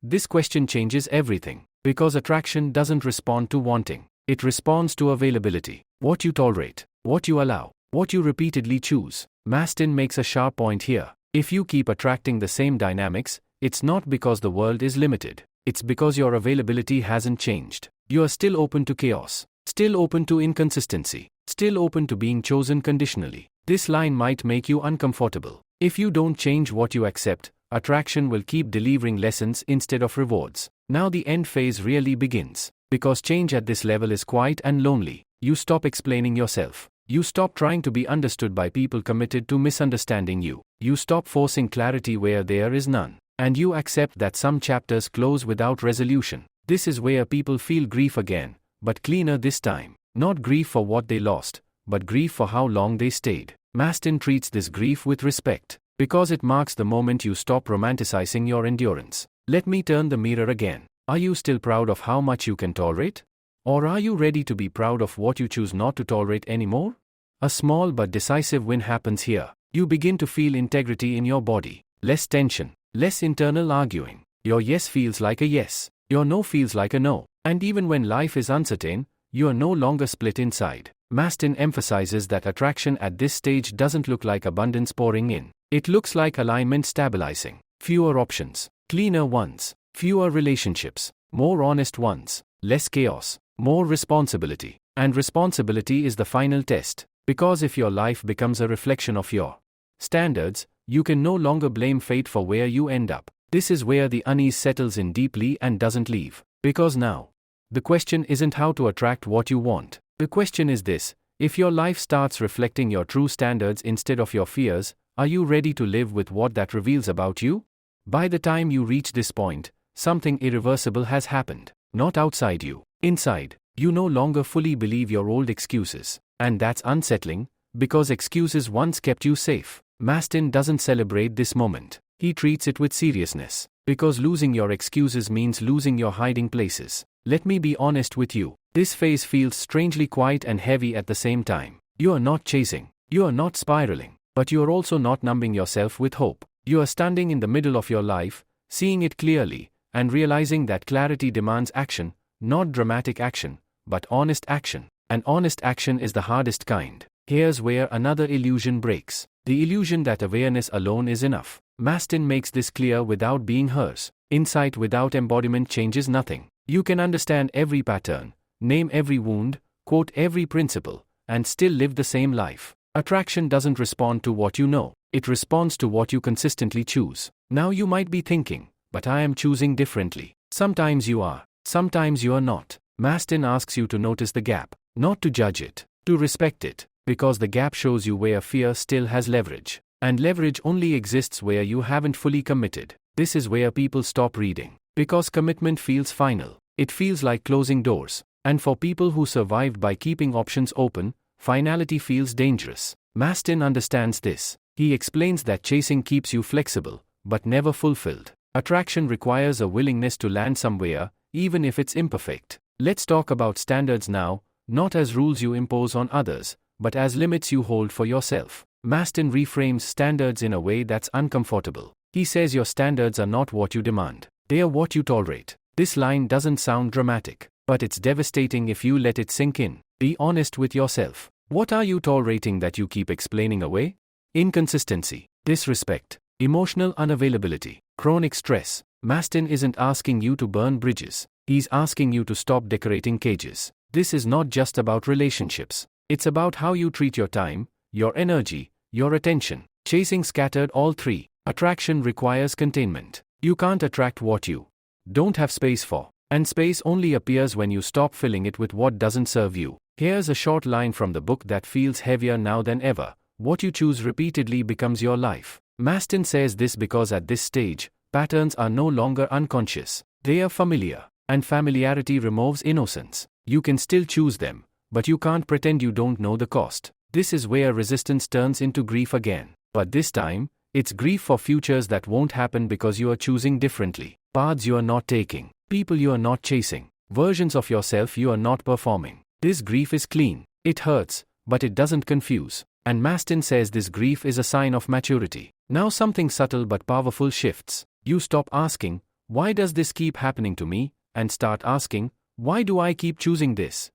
This question changes everything, because attraction doesn't respond to wanting. It responds to availability. What you tolerate, what you allow, what you repeatedly choose. Mastin makes a sharp point here. If you keep attracting the same dynamics, it's not because the world is limited. It's because your availability hasn't changed. You are still open to chaos, still open to inconsistency, still open to being chosen conditionally. This line might make you uncomfortable. If you don't change what you accept, attraction will keep delivering lessons instead of rewards. Now the end phase really begins. Because change at this level is quiet and lonely. You stop explaining yourself. You stop trying to be understood by people committed to misunderstanding you. You stop forcing clarity where there is none. And you accept that some chapters close without resolution. This is where people feel grief again, but cleaner this time. Not grief for what they lost, but grief for how long they stayed. Mastin treats this grief with respect, because it marks the moment you stop romanticizing your endurance. Let me turn the mirror again. Are you still proud of how much you can tolerate? Or are you ready to be proud of what you choose not to tolerate anymore? A small but decisive win happens here. You begin to feel integrity in your body. Less tension, less internal arguing. Your yes feels like a yes. Your no feels like a no. And even when life is uncertain, you are no longer split inside. Mastin emphasizes that attraction at this stage doesn't look like abundance pouring in. It looks like alignment stabilizing. Fewer options, cleaner ones, fewer relationships, more honest ones, less chaos, more responsibility. And responsibility is the final test, because if your life becomes a reflection of your standards, you can no longer blame fate for where you end up. This is where the unease settles in deeply and doesn't leave. Because now, the question isn't how to attract what you want. The question is this: if your life starts reflecting your true standards instead of your fears, are you ready to live with what that reveals about you? By the time you reach this point, something irreversible has happened. Not outside you, inside. You no longer fully believe your old excuses. And that's unsettling, because excuses once kept you safe. Mastin doesn't celebrate this moment. He treats it with seriousness. Because losing your excuses means losing your hiding places. Let me be honest with you. This phase feels strangely quiet and heavy at the same time. You are not chasing. You are not spiraling. But you are also not numbing yourself with hope. You are standing in the middle of your life, seeing it clearly, and realizing that clarity demands action, not dramatic action, but honest action. And honest action is the hardest kind. Here's where another illusion breaks. The illusion that awareness alone is enough. Mastin makes this clear without being hers. Insight without embodiment changes nothing. You can understand every pattern, name every wound, quote every principle, and still live the same life. Attraction doesn't respond to what you know. It responds to what you consistently choose. Now you might be thinking, but I am choosing differently. Sometimes you are, sometimes you are not. Mastin asks you to notice the gap, not to judge it, to respect it, because the gap shows you where fear still has leverage. And leverage only exists where you haven't fully committed. This is where people stop reading. Because commitment feels final. It feels like closing doors. And for people who survived by keeping options open, finality feels dangerous. Mastin understands this. He explains that chasing keeps you flexible, but never fulfilled. Attraction requires a willingness to land somewhere, even if it's imperfect. Let's talk about standards now, not as rules you impose on others, but as limits you hold for yourself. Mastin reframes standards in a way that's uncomfortable. He says your standards are not what you demand. They are what you tolerate. This line doesn't sound dramatic, but it's devastating if you let it sink in. Be honest with yourself. What are you tolerating that you keep explaining away? Inconsistency, disrespect, emotional unavailability, chronic stress. Mastin isn't asking you to burn bridges. He's asking you to stop decorating cages. This is not just about relationships. It's about how you treat your time, your energy, your attention. Chasing scattered all three. Attraction requires containment. You can't attract what you don't have space for. And space only appears when you stop filling it with what doesn't serve you. Here's a short line from the book that feels heavier now than ever. What you choose repeatedly becomes your life. Mastin says this because at this stage, patterns are no longer unconscious. They are familiar. And familiarity removes innocence. You can still choose them, but you can't pretend you don't know the cost. This is where resistance turns into grief again. But this time, it's grief for futures that won't happen because you are choosing differently. Paths you are not taking. People you are not chasing. Versions of yourself you are not performing. This grief is clean. It hurts, but it doesn't confuse. And Mastin says this grief is a sign of maturity. Now something subtle but powerful shifts. You stop asking, why does this keep happening to me? And start asking, why do I keep choosing this?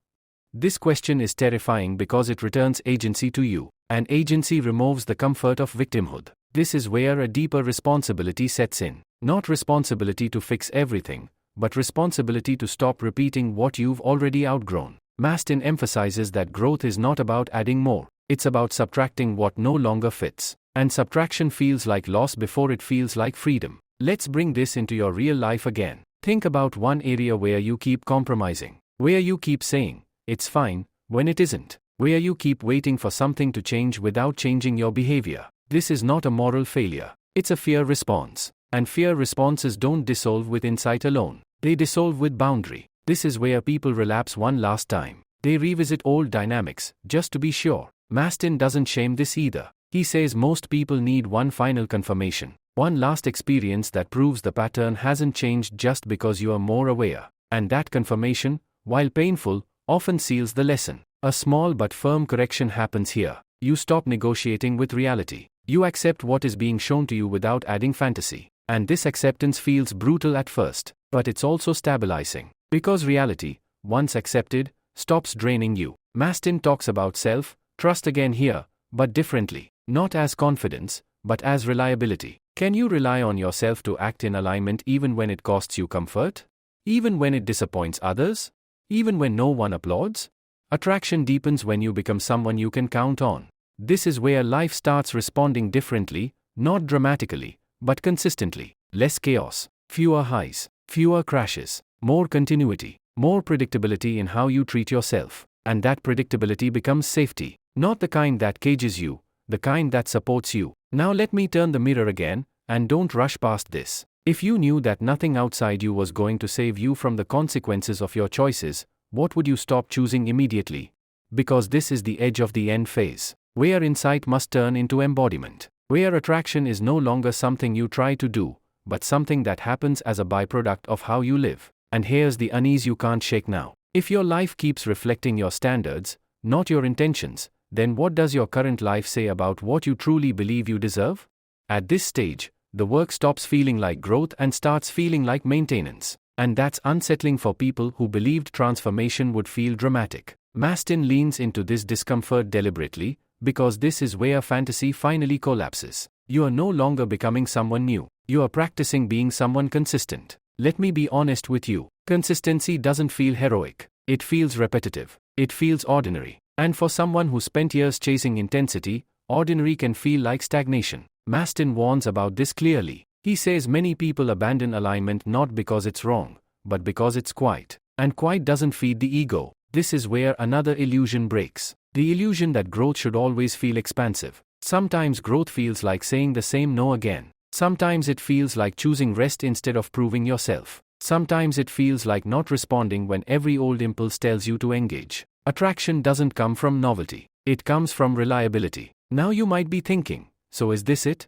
This question is terrifying because it returns agency to you. And agency removes the comfort of victimhood. This is where a deeper responsibility sets in. Not responsibility to fix everything, but responsibility to stop repeating what you've already outgrown. Mastin emphasizes that growth is not about adding more. It's about subtracting what no longer fits. And subtraction feels like loss before it feels like freedom. Let's bring this into your real life again. Think about one area where you keep compromising. Where you keep saying, it's fine, when it isn't. Where you keep waiting for something to change without changing your behavior. This is not a moral failure. It's a fear response. And fear responses don't dissolve with insight alone. They dissolve with boundary. This is where people relapse one last time. They revisit old dynamics, just to be sure. Mastin doesn't shame this either. He says most people need one final confirmation. One last experience that proves the pattern hasn't changed just because you are more aware. And that confirmation, while painful, often seals the lesson. A small but firm correction happens here. You stop negotiating with reality. You accept what is being shown to you without adding fantasy. And this acceptance feels brutal at first, but it's also stabilizing. Because reality, once accepted, stops draining you. Mastin talks about self-trust again here, but differently. Not as confidence, but as reliability. Can you rely on yourself to act in alignment even when it costs you comfort? Even when it disappoints others? Even when no one applauds? Attraction deepens when you become someone you can count on. This is where life starts responding differently, not dramatically, but consistently. Less chaos, fewer highs, fewer crashes, more continuity, more predictability in how you treat yourself. And that predictability becomes safety. Not the kind that cages you, the kind that supports you. Now let me turn the mirror again, and don't rush past this. If you knew that nothing outside you was going to save you from the consequences of your choices, what would you stop choosing immediately? Because this is the edge of the end phase, where insight must turn into embodiment, where attraction is no longer something you try to do, but something that happens as a byproduct of how you live. And here's the unease you can't shake now. If your life keeps reflecting your standards, not your intentions, then what does your current life say about what you truly believe you deserve? At this stage, the work stops feeling like growth and starts feeling like maintenance. And that's unsettling for people who believed transformation would feel dramatic. Mastin leans into this discomfort deliberately, because this is where fantasy finally collapses. You are no longer becoming someone new. You are practicing being someone consistent. Let me be honest with you. Consistency doesn't feel heroic. It feels repetitive. It feels ordinary. And for someone who spent years chasing intensity, ordinary can feel like stagnation. Mastin warns about this clearly. He says many people abandon alignment not because it's wrong, but because it's quiet. And quiet doesn't feed the ego. This is where another illusion breaks. The illusion that growth should always feel expansive. Sometimes growth feels like saying the same no again. Sometimes it feels like choosing rest instead of proving yourself. Sometimes it feels like not responding when every old impulse tells you to engage. Attraction doesn't come from novelty. It comes from reliability. Now you might be thinking, so is this it?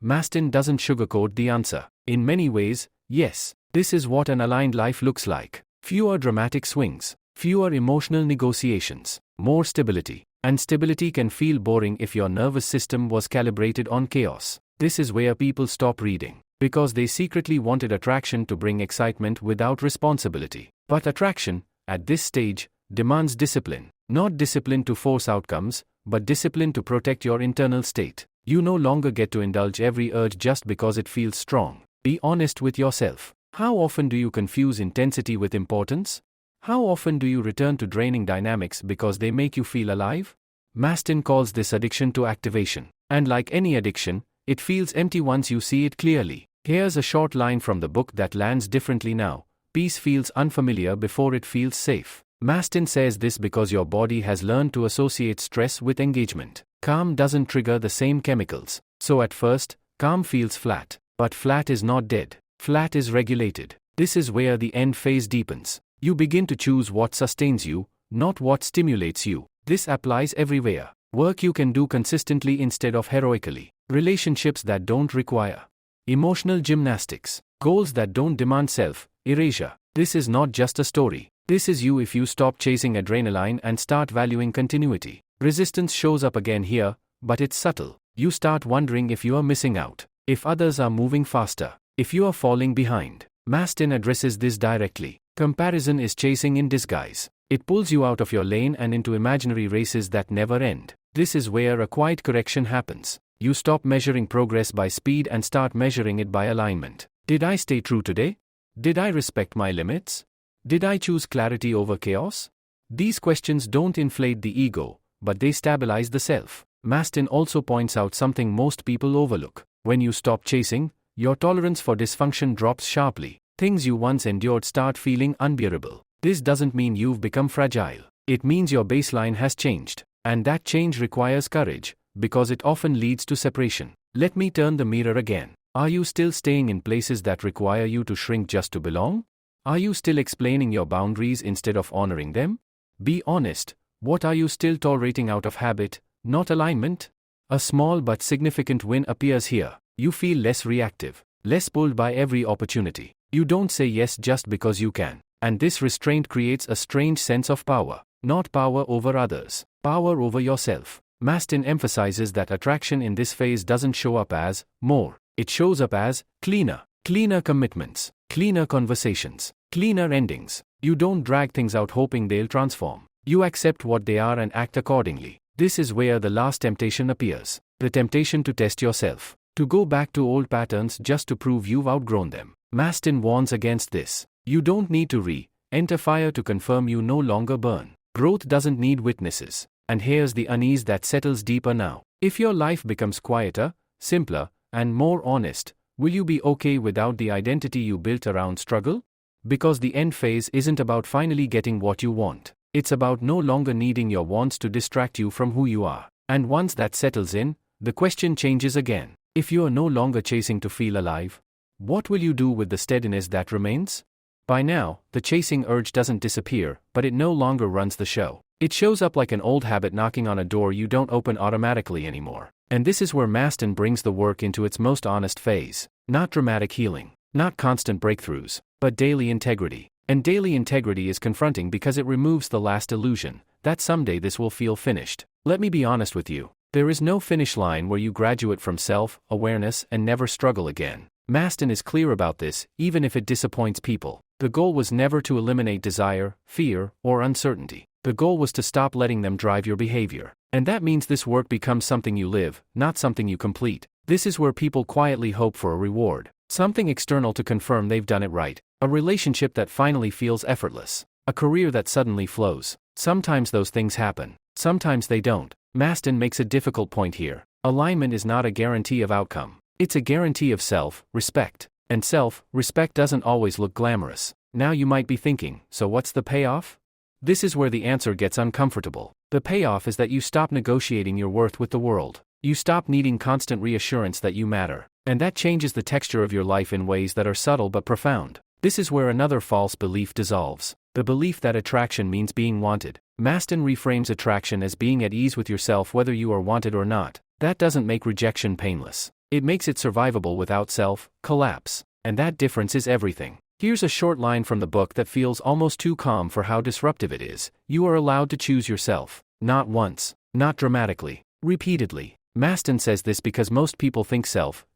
Mastin doesn't sugarcoat the answer. In many ways, yes. This is what an aligned life looks like. Fewer dramatic swings. Fewer emotional negotiations. More stability. And stability can feel boring if your nervous system was calibrated on chaos. This is where people stop reading. Because they secretly wanted attraction to bring excitement without responsibility. But attraction, at this stage, demands discipline. Not discipline to force outcomes, but discipline to protect your internal state. You no longer get to indulge every urge just because it feels strong. Be honest with yourself. How often do you confuse intensity with importance? How often do you return to draining dynamics because they make you feel alive? Mastin calls this addiction to activation. And like any addiction, it feels empty once you see it clearly. Here's a short line from the book that lands differently now. Peace feels unfamiliar before it feels safe. Mastin says this because your body has learned to associate stress with engagement. Calm doesn't trigger the same chemicals. So at first, calm feels flat. But flat is not dead. Flat is regulated. This is where the end phase deepens. You begin to choose what sustains you, not what stimulates you. This applies everywhere. Work you can do consistently instead of heroically. Relationships that don't require emotional gymnastics. Goals that don't demand self-erasure. This is not just a story. This is you if you stop chasing adrenaline and start valuing continuity. Resistance shows up again here, but it's subtle. You start wondering if you are missing out, if others are moving faster, if you are falling behind. Mastin addresses this directly. Comparison is chasing in disguise. It pulls you out of your lane and into imaginary races that never end. This is where a quiet correction happens. You stop measuring progress by speed and start measuring it by alignment. Did I stay true today? Did I respect my limits? Did I choose clarity over chaos? These questions don't inflate the ego, but they stabilize the self. Mastin also points out something most people overlook. When you stop chasing, your tolerance for dysfunction drops sharply. Things you once endured start feeling unbearable. This doesn't mean you've become fragile. It means your baseline has changed. And that change requires courage, because it often leads to separation. Let me turn the mirror again. Are you still staying in places that require you to shrink just to belong? Are you still explaining your boundaries instead of honoring them? Be honest. What are you still tolerating out of habit, not alignment? A small but significant win appears here. You feel less reactive, less pulled by every opportunity. You don't say yes just because you can. And this restraint creates a strange sense of power. Not power over others, power over yourself. Mastin emphasizes that attraction in this phase doesn't show up as more. It shows up as cleaner. Cleaner commitments, cleaner conversations, cleaner endings. You don't drag things out hoping they'll transform. You accept what they are and act accordingly. This is where the last temptation appears. The temptation to test yourself. To go back to old patterns just to prove you've outgrown them. Mastin warns against this. You don't need to enter fire to confirm you no longer burn. Growth doesn't need witnesses. And here's the unease that settles deeper now. If your life becomes quieter, simpler, and more honest, will you be okay without the identity you built around struggle? Because the end phase isn't about finally getting what you want. It's about no longer needing your wants to distract you from who you are. And once that settles in, the question changes again. If you are no longer chasing to feel alive, what will you do with the steadiness that remains? By now, the chasing urge doesn't disappear, but it no longer runs the show. It shows up like an old habit knocking on a door you don't open automatically anymore. And this is where Mastin brings the work into its most honest phase. Not dramatic healing, not constant breakthroughs, but daily integrity. And daily integrity is confronting because it removes the last illusion that someday this will feel finished. Let me be honest with you. There is no finish line where you graduate from self-awareness and never struggle again. Mastin is clear about this, even if it disappoints people. The goal was never to eliminate desire, fear, or uncertainty. The goal was to stop letting them drive your behavior. And that means this work becomes something you live, not something you complete. This is where people quietly hope for a reward. Something external to confirm they've done it right. A relationship that finally feels effortless. A career that suddenly flows. Sometimes those things happen. Sometimes they don't. Mastin makes a difficult point here. Alignment is not a guarantee of outcome. It's a guarantee of self-respect. And self-respect doesn't always look glamorous. Now you might be thinking, so what's the payoff? This is where the answer gets uncomfortable. The payoff is that you stop negotiating your worth with the world. You stop needing constant reassurance that you matter. And that changes the texture of your life in ways that are subtle but profound. This is where another false belief dissolves. The belief that attraction means being wanted. Mastin reframes attraction as being at ease with yourself whether you are wanted or not. That doesn't make rejection painless. It makes it survivable without self-collapse. And that difference is everything. Here's a short line from the book that feels almost too calm for how disruptive it is. You are allowed to choose yourself. Not once. Not dramatically. Repeatedly. Mastin says this because most people think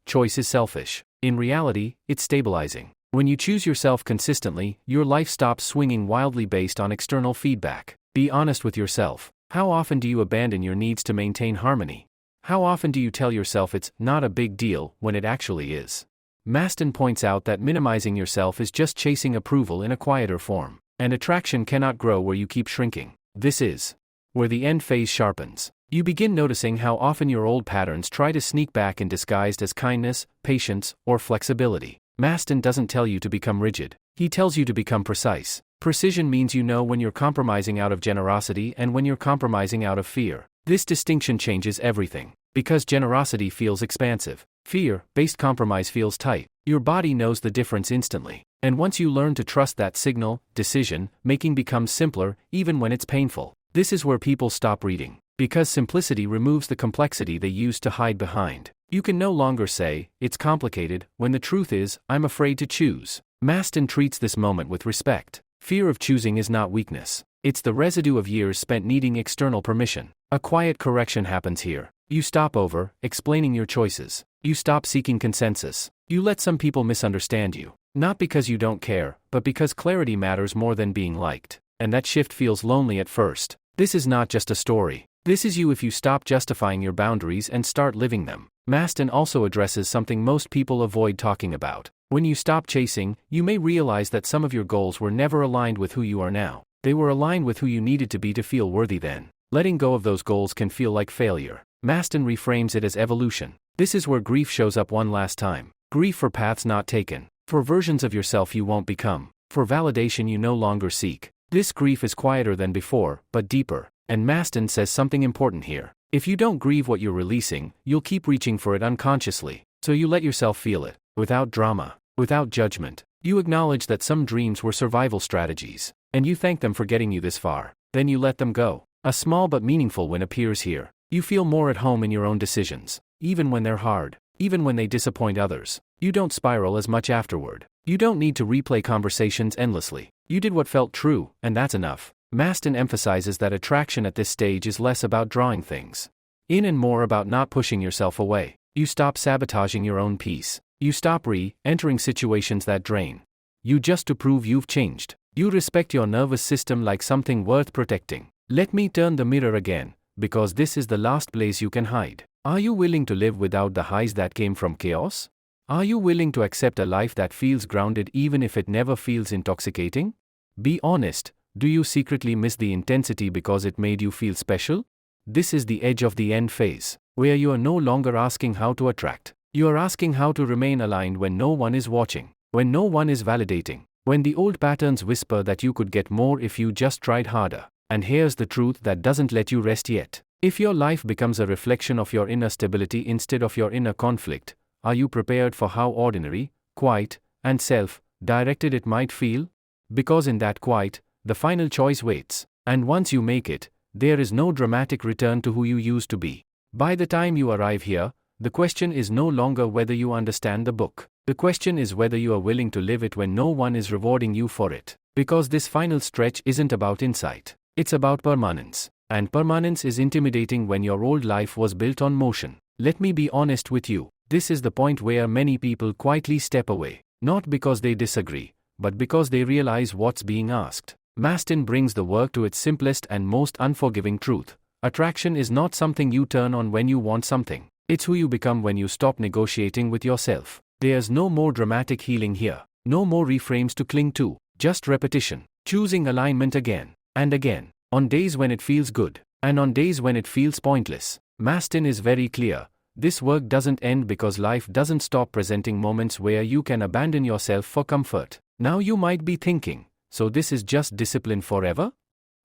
choice is selfish. In reality, it's stabilizing. When you choose yourself consistently, your life stops swinging wildly based on external feedback. Be honest with yourself. How often do you abandon your needs to maintain harmony? How often do you tell yourself it's not a big deal when it actually is? Mastin points out that minimizing yourself is just chasing approval in a quieter form. And attraction cannot grow where you keep shrinking. This is where the end phase sharpens. You begin noticing how often your old patterns try to sneak back in disguised as kindness, patience, or flexibility. Mastin doesn't tell you to become rigid. He tells you to become precise. Precision means you know when you're compromising out of generosity and when you're compromising out of fear. This distinction changes everything. Because generosity feels expansive. Fear-based compromise feels tight. Your body knows the difference instantly. And once you learn to trust that signal, decision-making becomes simpler, even when it's painful. This is where people stop reading. Because simplicity removes the complexity they used to hide behind. You can no longer say, it's complicated, when the truth is, I'm afraid to choose. Mastin treats this moment with respect. Fear of choosing is not weakness. It's the residue of years spent needing external permission. A quiet correction happens here. You stop explaining your choices. You stop seeking consensus. You let some people misunderstand you. Not because you don't care, but because clarity matters more than being liked. And that shift feels lonely at first. This is not just a story. This is you if you stop justifying your boundaries and start living them. Mastin also addresses something most people avoid talking about. When you stop chasing, you may realize that some of your goals were never aligned with who you are now. They were aligned with who you needed to be to feel worthy then. Letting go of those goals can feel like failure. Mastin reframes it as evolution. This is where grief shows up one last time. Grief for paths not taken. For versions of yourself you won't become. For validation you no longer seek. This grief is quieter than before, but deeper. And Mastin says something important here. If you don't grieve what you're releasing, you'll keep reaching for it unconsciously. So you let yourself feel it. Without drama. Without judgment. You acknowledge that some dreams were survival strategies. And you thank them for getting you this far. Then you let them go. A small but meaningful win appears here. You feel more at home in your own decisions. Even when they're hard. even when they disappoint others. You don't spiral as much afterward. You don't need to replay conversations endlessly. You did what felt true, and that's enough. Mastin emphasizes that attraction at this stage is less about drawing things in and more about not pushing yourself away. You stop sabotaging your own peace. You stop re-entering situations that drain you just to prove you've changed. You respect your nervous system like something worth protecting. Let me turn the mirror again, because this is the last place you can hide. Are you willing to live without the highs that came from chaos? Are you willing to accept a life that feels grounded even if it never feels intoxicating? Be honest, do you secretly miss the intensity because it made you feel special? This is the edge of the end phase, where you are no longer asking how to attract. You are asking how to remain aligned when no one is watching, when no one is validating, when the old patterns whisper that you could get more if you just tried harder. And here's the truth that doesn't let you rest yet. If your life becomes a reflection of your inner stability instead of your inner conflict, are you prepared for how ordinary, quiet, and self-directed it might feel? Because in that quiet, the final choice waits. And once you make it, there is no dramatic return to who you used to be. By the time you arrive here, the question is no longer whether you understand the book. The question is whether you are willing to live it when no one is rewarding you for it. Because this final stretch isn't about insight. It's about permanence. And permanence is intimidating when your old life was built on motion. Let me be honest with you. This is the point where many people quietly step away. Not because they disagree, but because they realize what's being asked. Mastin brings the work to its simplest and most unforgiving truth. Attraction is not something you turn on when you want something. It's who you become when you stop negotiating with yourself. There's no more dramatic healing here. No more reframes to cling to. Just repetition. Choosing alignment again and again. On days when it feels good, and on days when it feels pointless. Mastin is very clear. This work doesn't end because life doesn't stop presenting moments where you can abandon yourself for comfort. Now you might be thinking, so this is just discipline forever?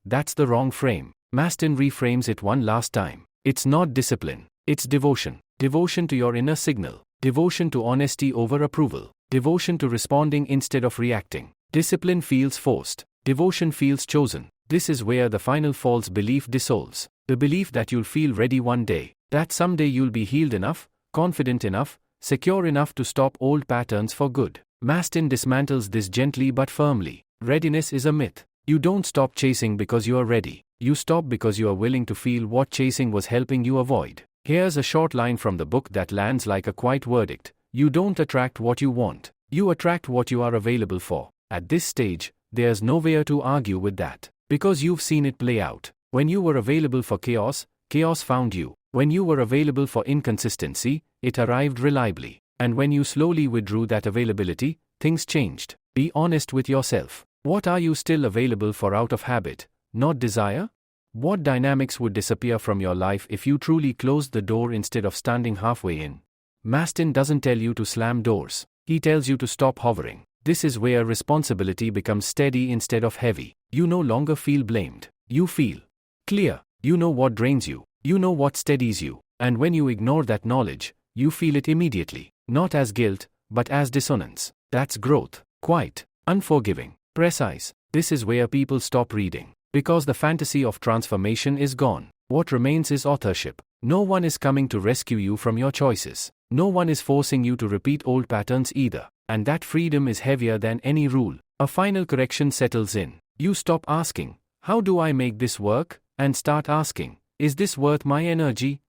That's the wrong frame. Mastin reframes it one last time. It's not discipline. It's devotion. Devotion to your inner signal. Devotion to honesty over approval. Devotion to responding instead of reacting. Discipline feels forced. Devotion feels chosen. This is where the final false belief dissolves. The belief that you'll feel ready one day. That someday you'll be healed enough, confident enough, secure enough to stop old patterns for good. Mastin dismantles this gently but firmly. Readiness is a myth. You don't stop chasing because you are ready. You stop because you are willing to feel what chasing was helping you avoid. Here's a short line from the book that lands like a quiet verdict. You don't attract what you want. You attract what you are available for. At this stage, there's nowhere to argue with that. Because you've seen it play out. When you were available for chaos, chaos found you. When you were available for inconsistency, it arrived reliably. And when you slowly withdrew that availability, things changed. Be honest with yourself. What are you still available for out of habit, not desire? What dynamics would disappear from your life if you truly closed the door instead of standing halfway in? Mastin doesn't tell you to slam doors. He tells you to stop hovering. This is where responsibility becomes steady instead of heavy. You no longer feel blamed. You feel clear. You know what drains you. You know what steadies you. And when you ignore that knowledge, you feel it immediately. Not as guilt, but as dissonance. That's growth. Quiet. Unforgiving. Precise. This is where people stop reading. Because the fantasy of transformation is gone. What remains is authorship. No one is coming to rescue you from your choices. No one is forcing you to repeat old patterns either. And that freedom is heavier than any rule. A final correction settles in. You stop asking, how do I make this work? And start asking, is this worth my energy?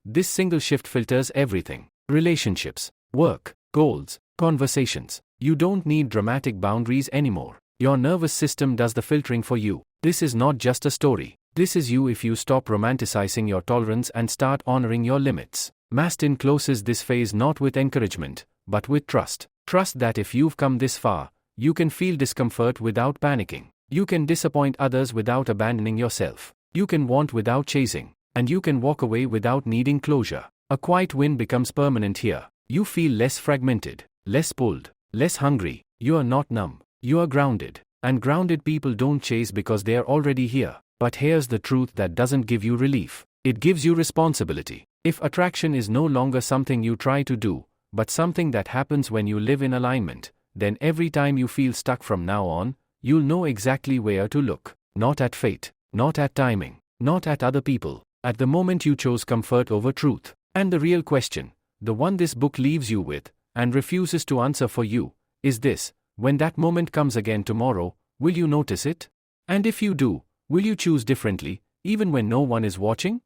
This single shift filters everything. Relationships, work, goals, conversations. You don't need dramatic boundaries anymore. Your nervous system does the filtering for you. This is not just a story. This is you if you stop romanticizing your tolerance and start honoring your limits. Mastin closes this phase not with encouragement, but with trust. Trust that if you've come this far, you can feel discomfort without panicking. You can disappoint others without abandoning yourself. You can want without chasing. And you can walk away without needing closure. A quiet win becomes permanent here. You feel less fragmented, less pulled, less hungry. You are not numb. You are grounded. And grounded people don't chase because they are already here. But here's the truth that doesn't give you relief. It gives you responsibility. If attraction is no longer something you try to do, but something that happens when you live in alignment, then every time you feel stuck from now on, you'll know exactly where to look. Not at fate, not at timing, not at other people. At the moment you chose comfort over truth. And the real question, the one this book leaves you with, and refuses to answer for you, is this: when that moment comes again tomorrow, will you notice it? And if you do, will you choose differently, even when no one is watching?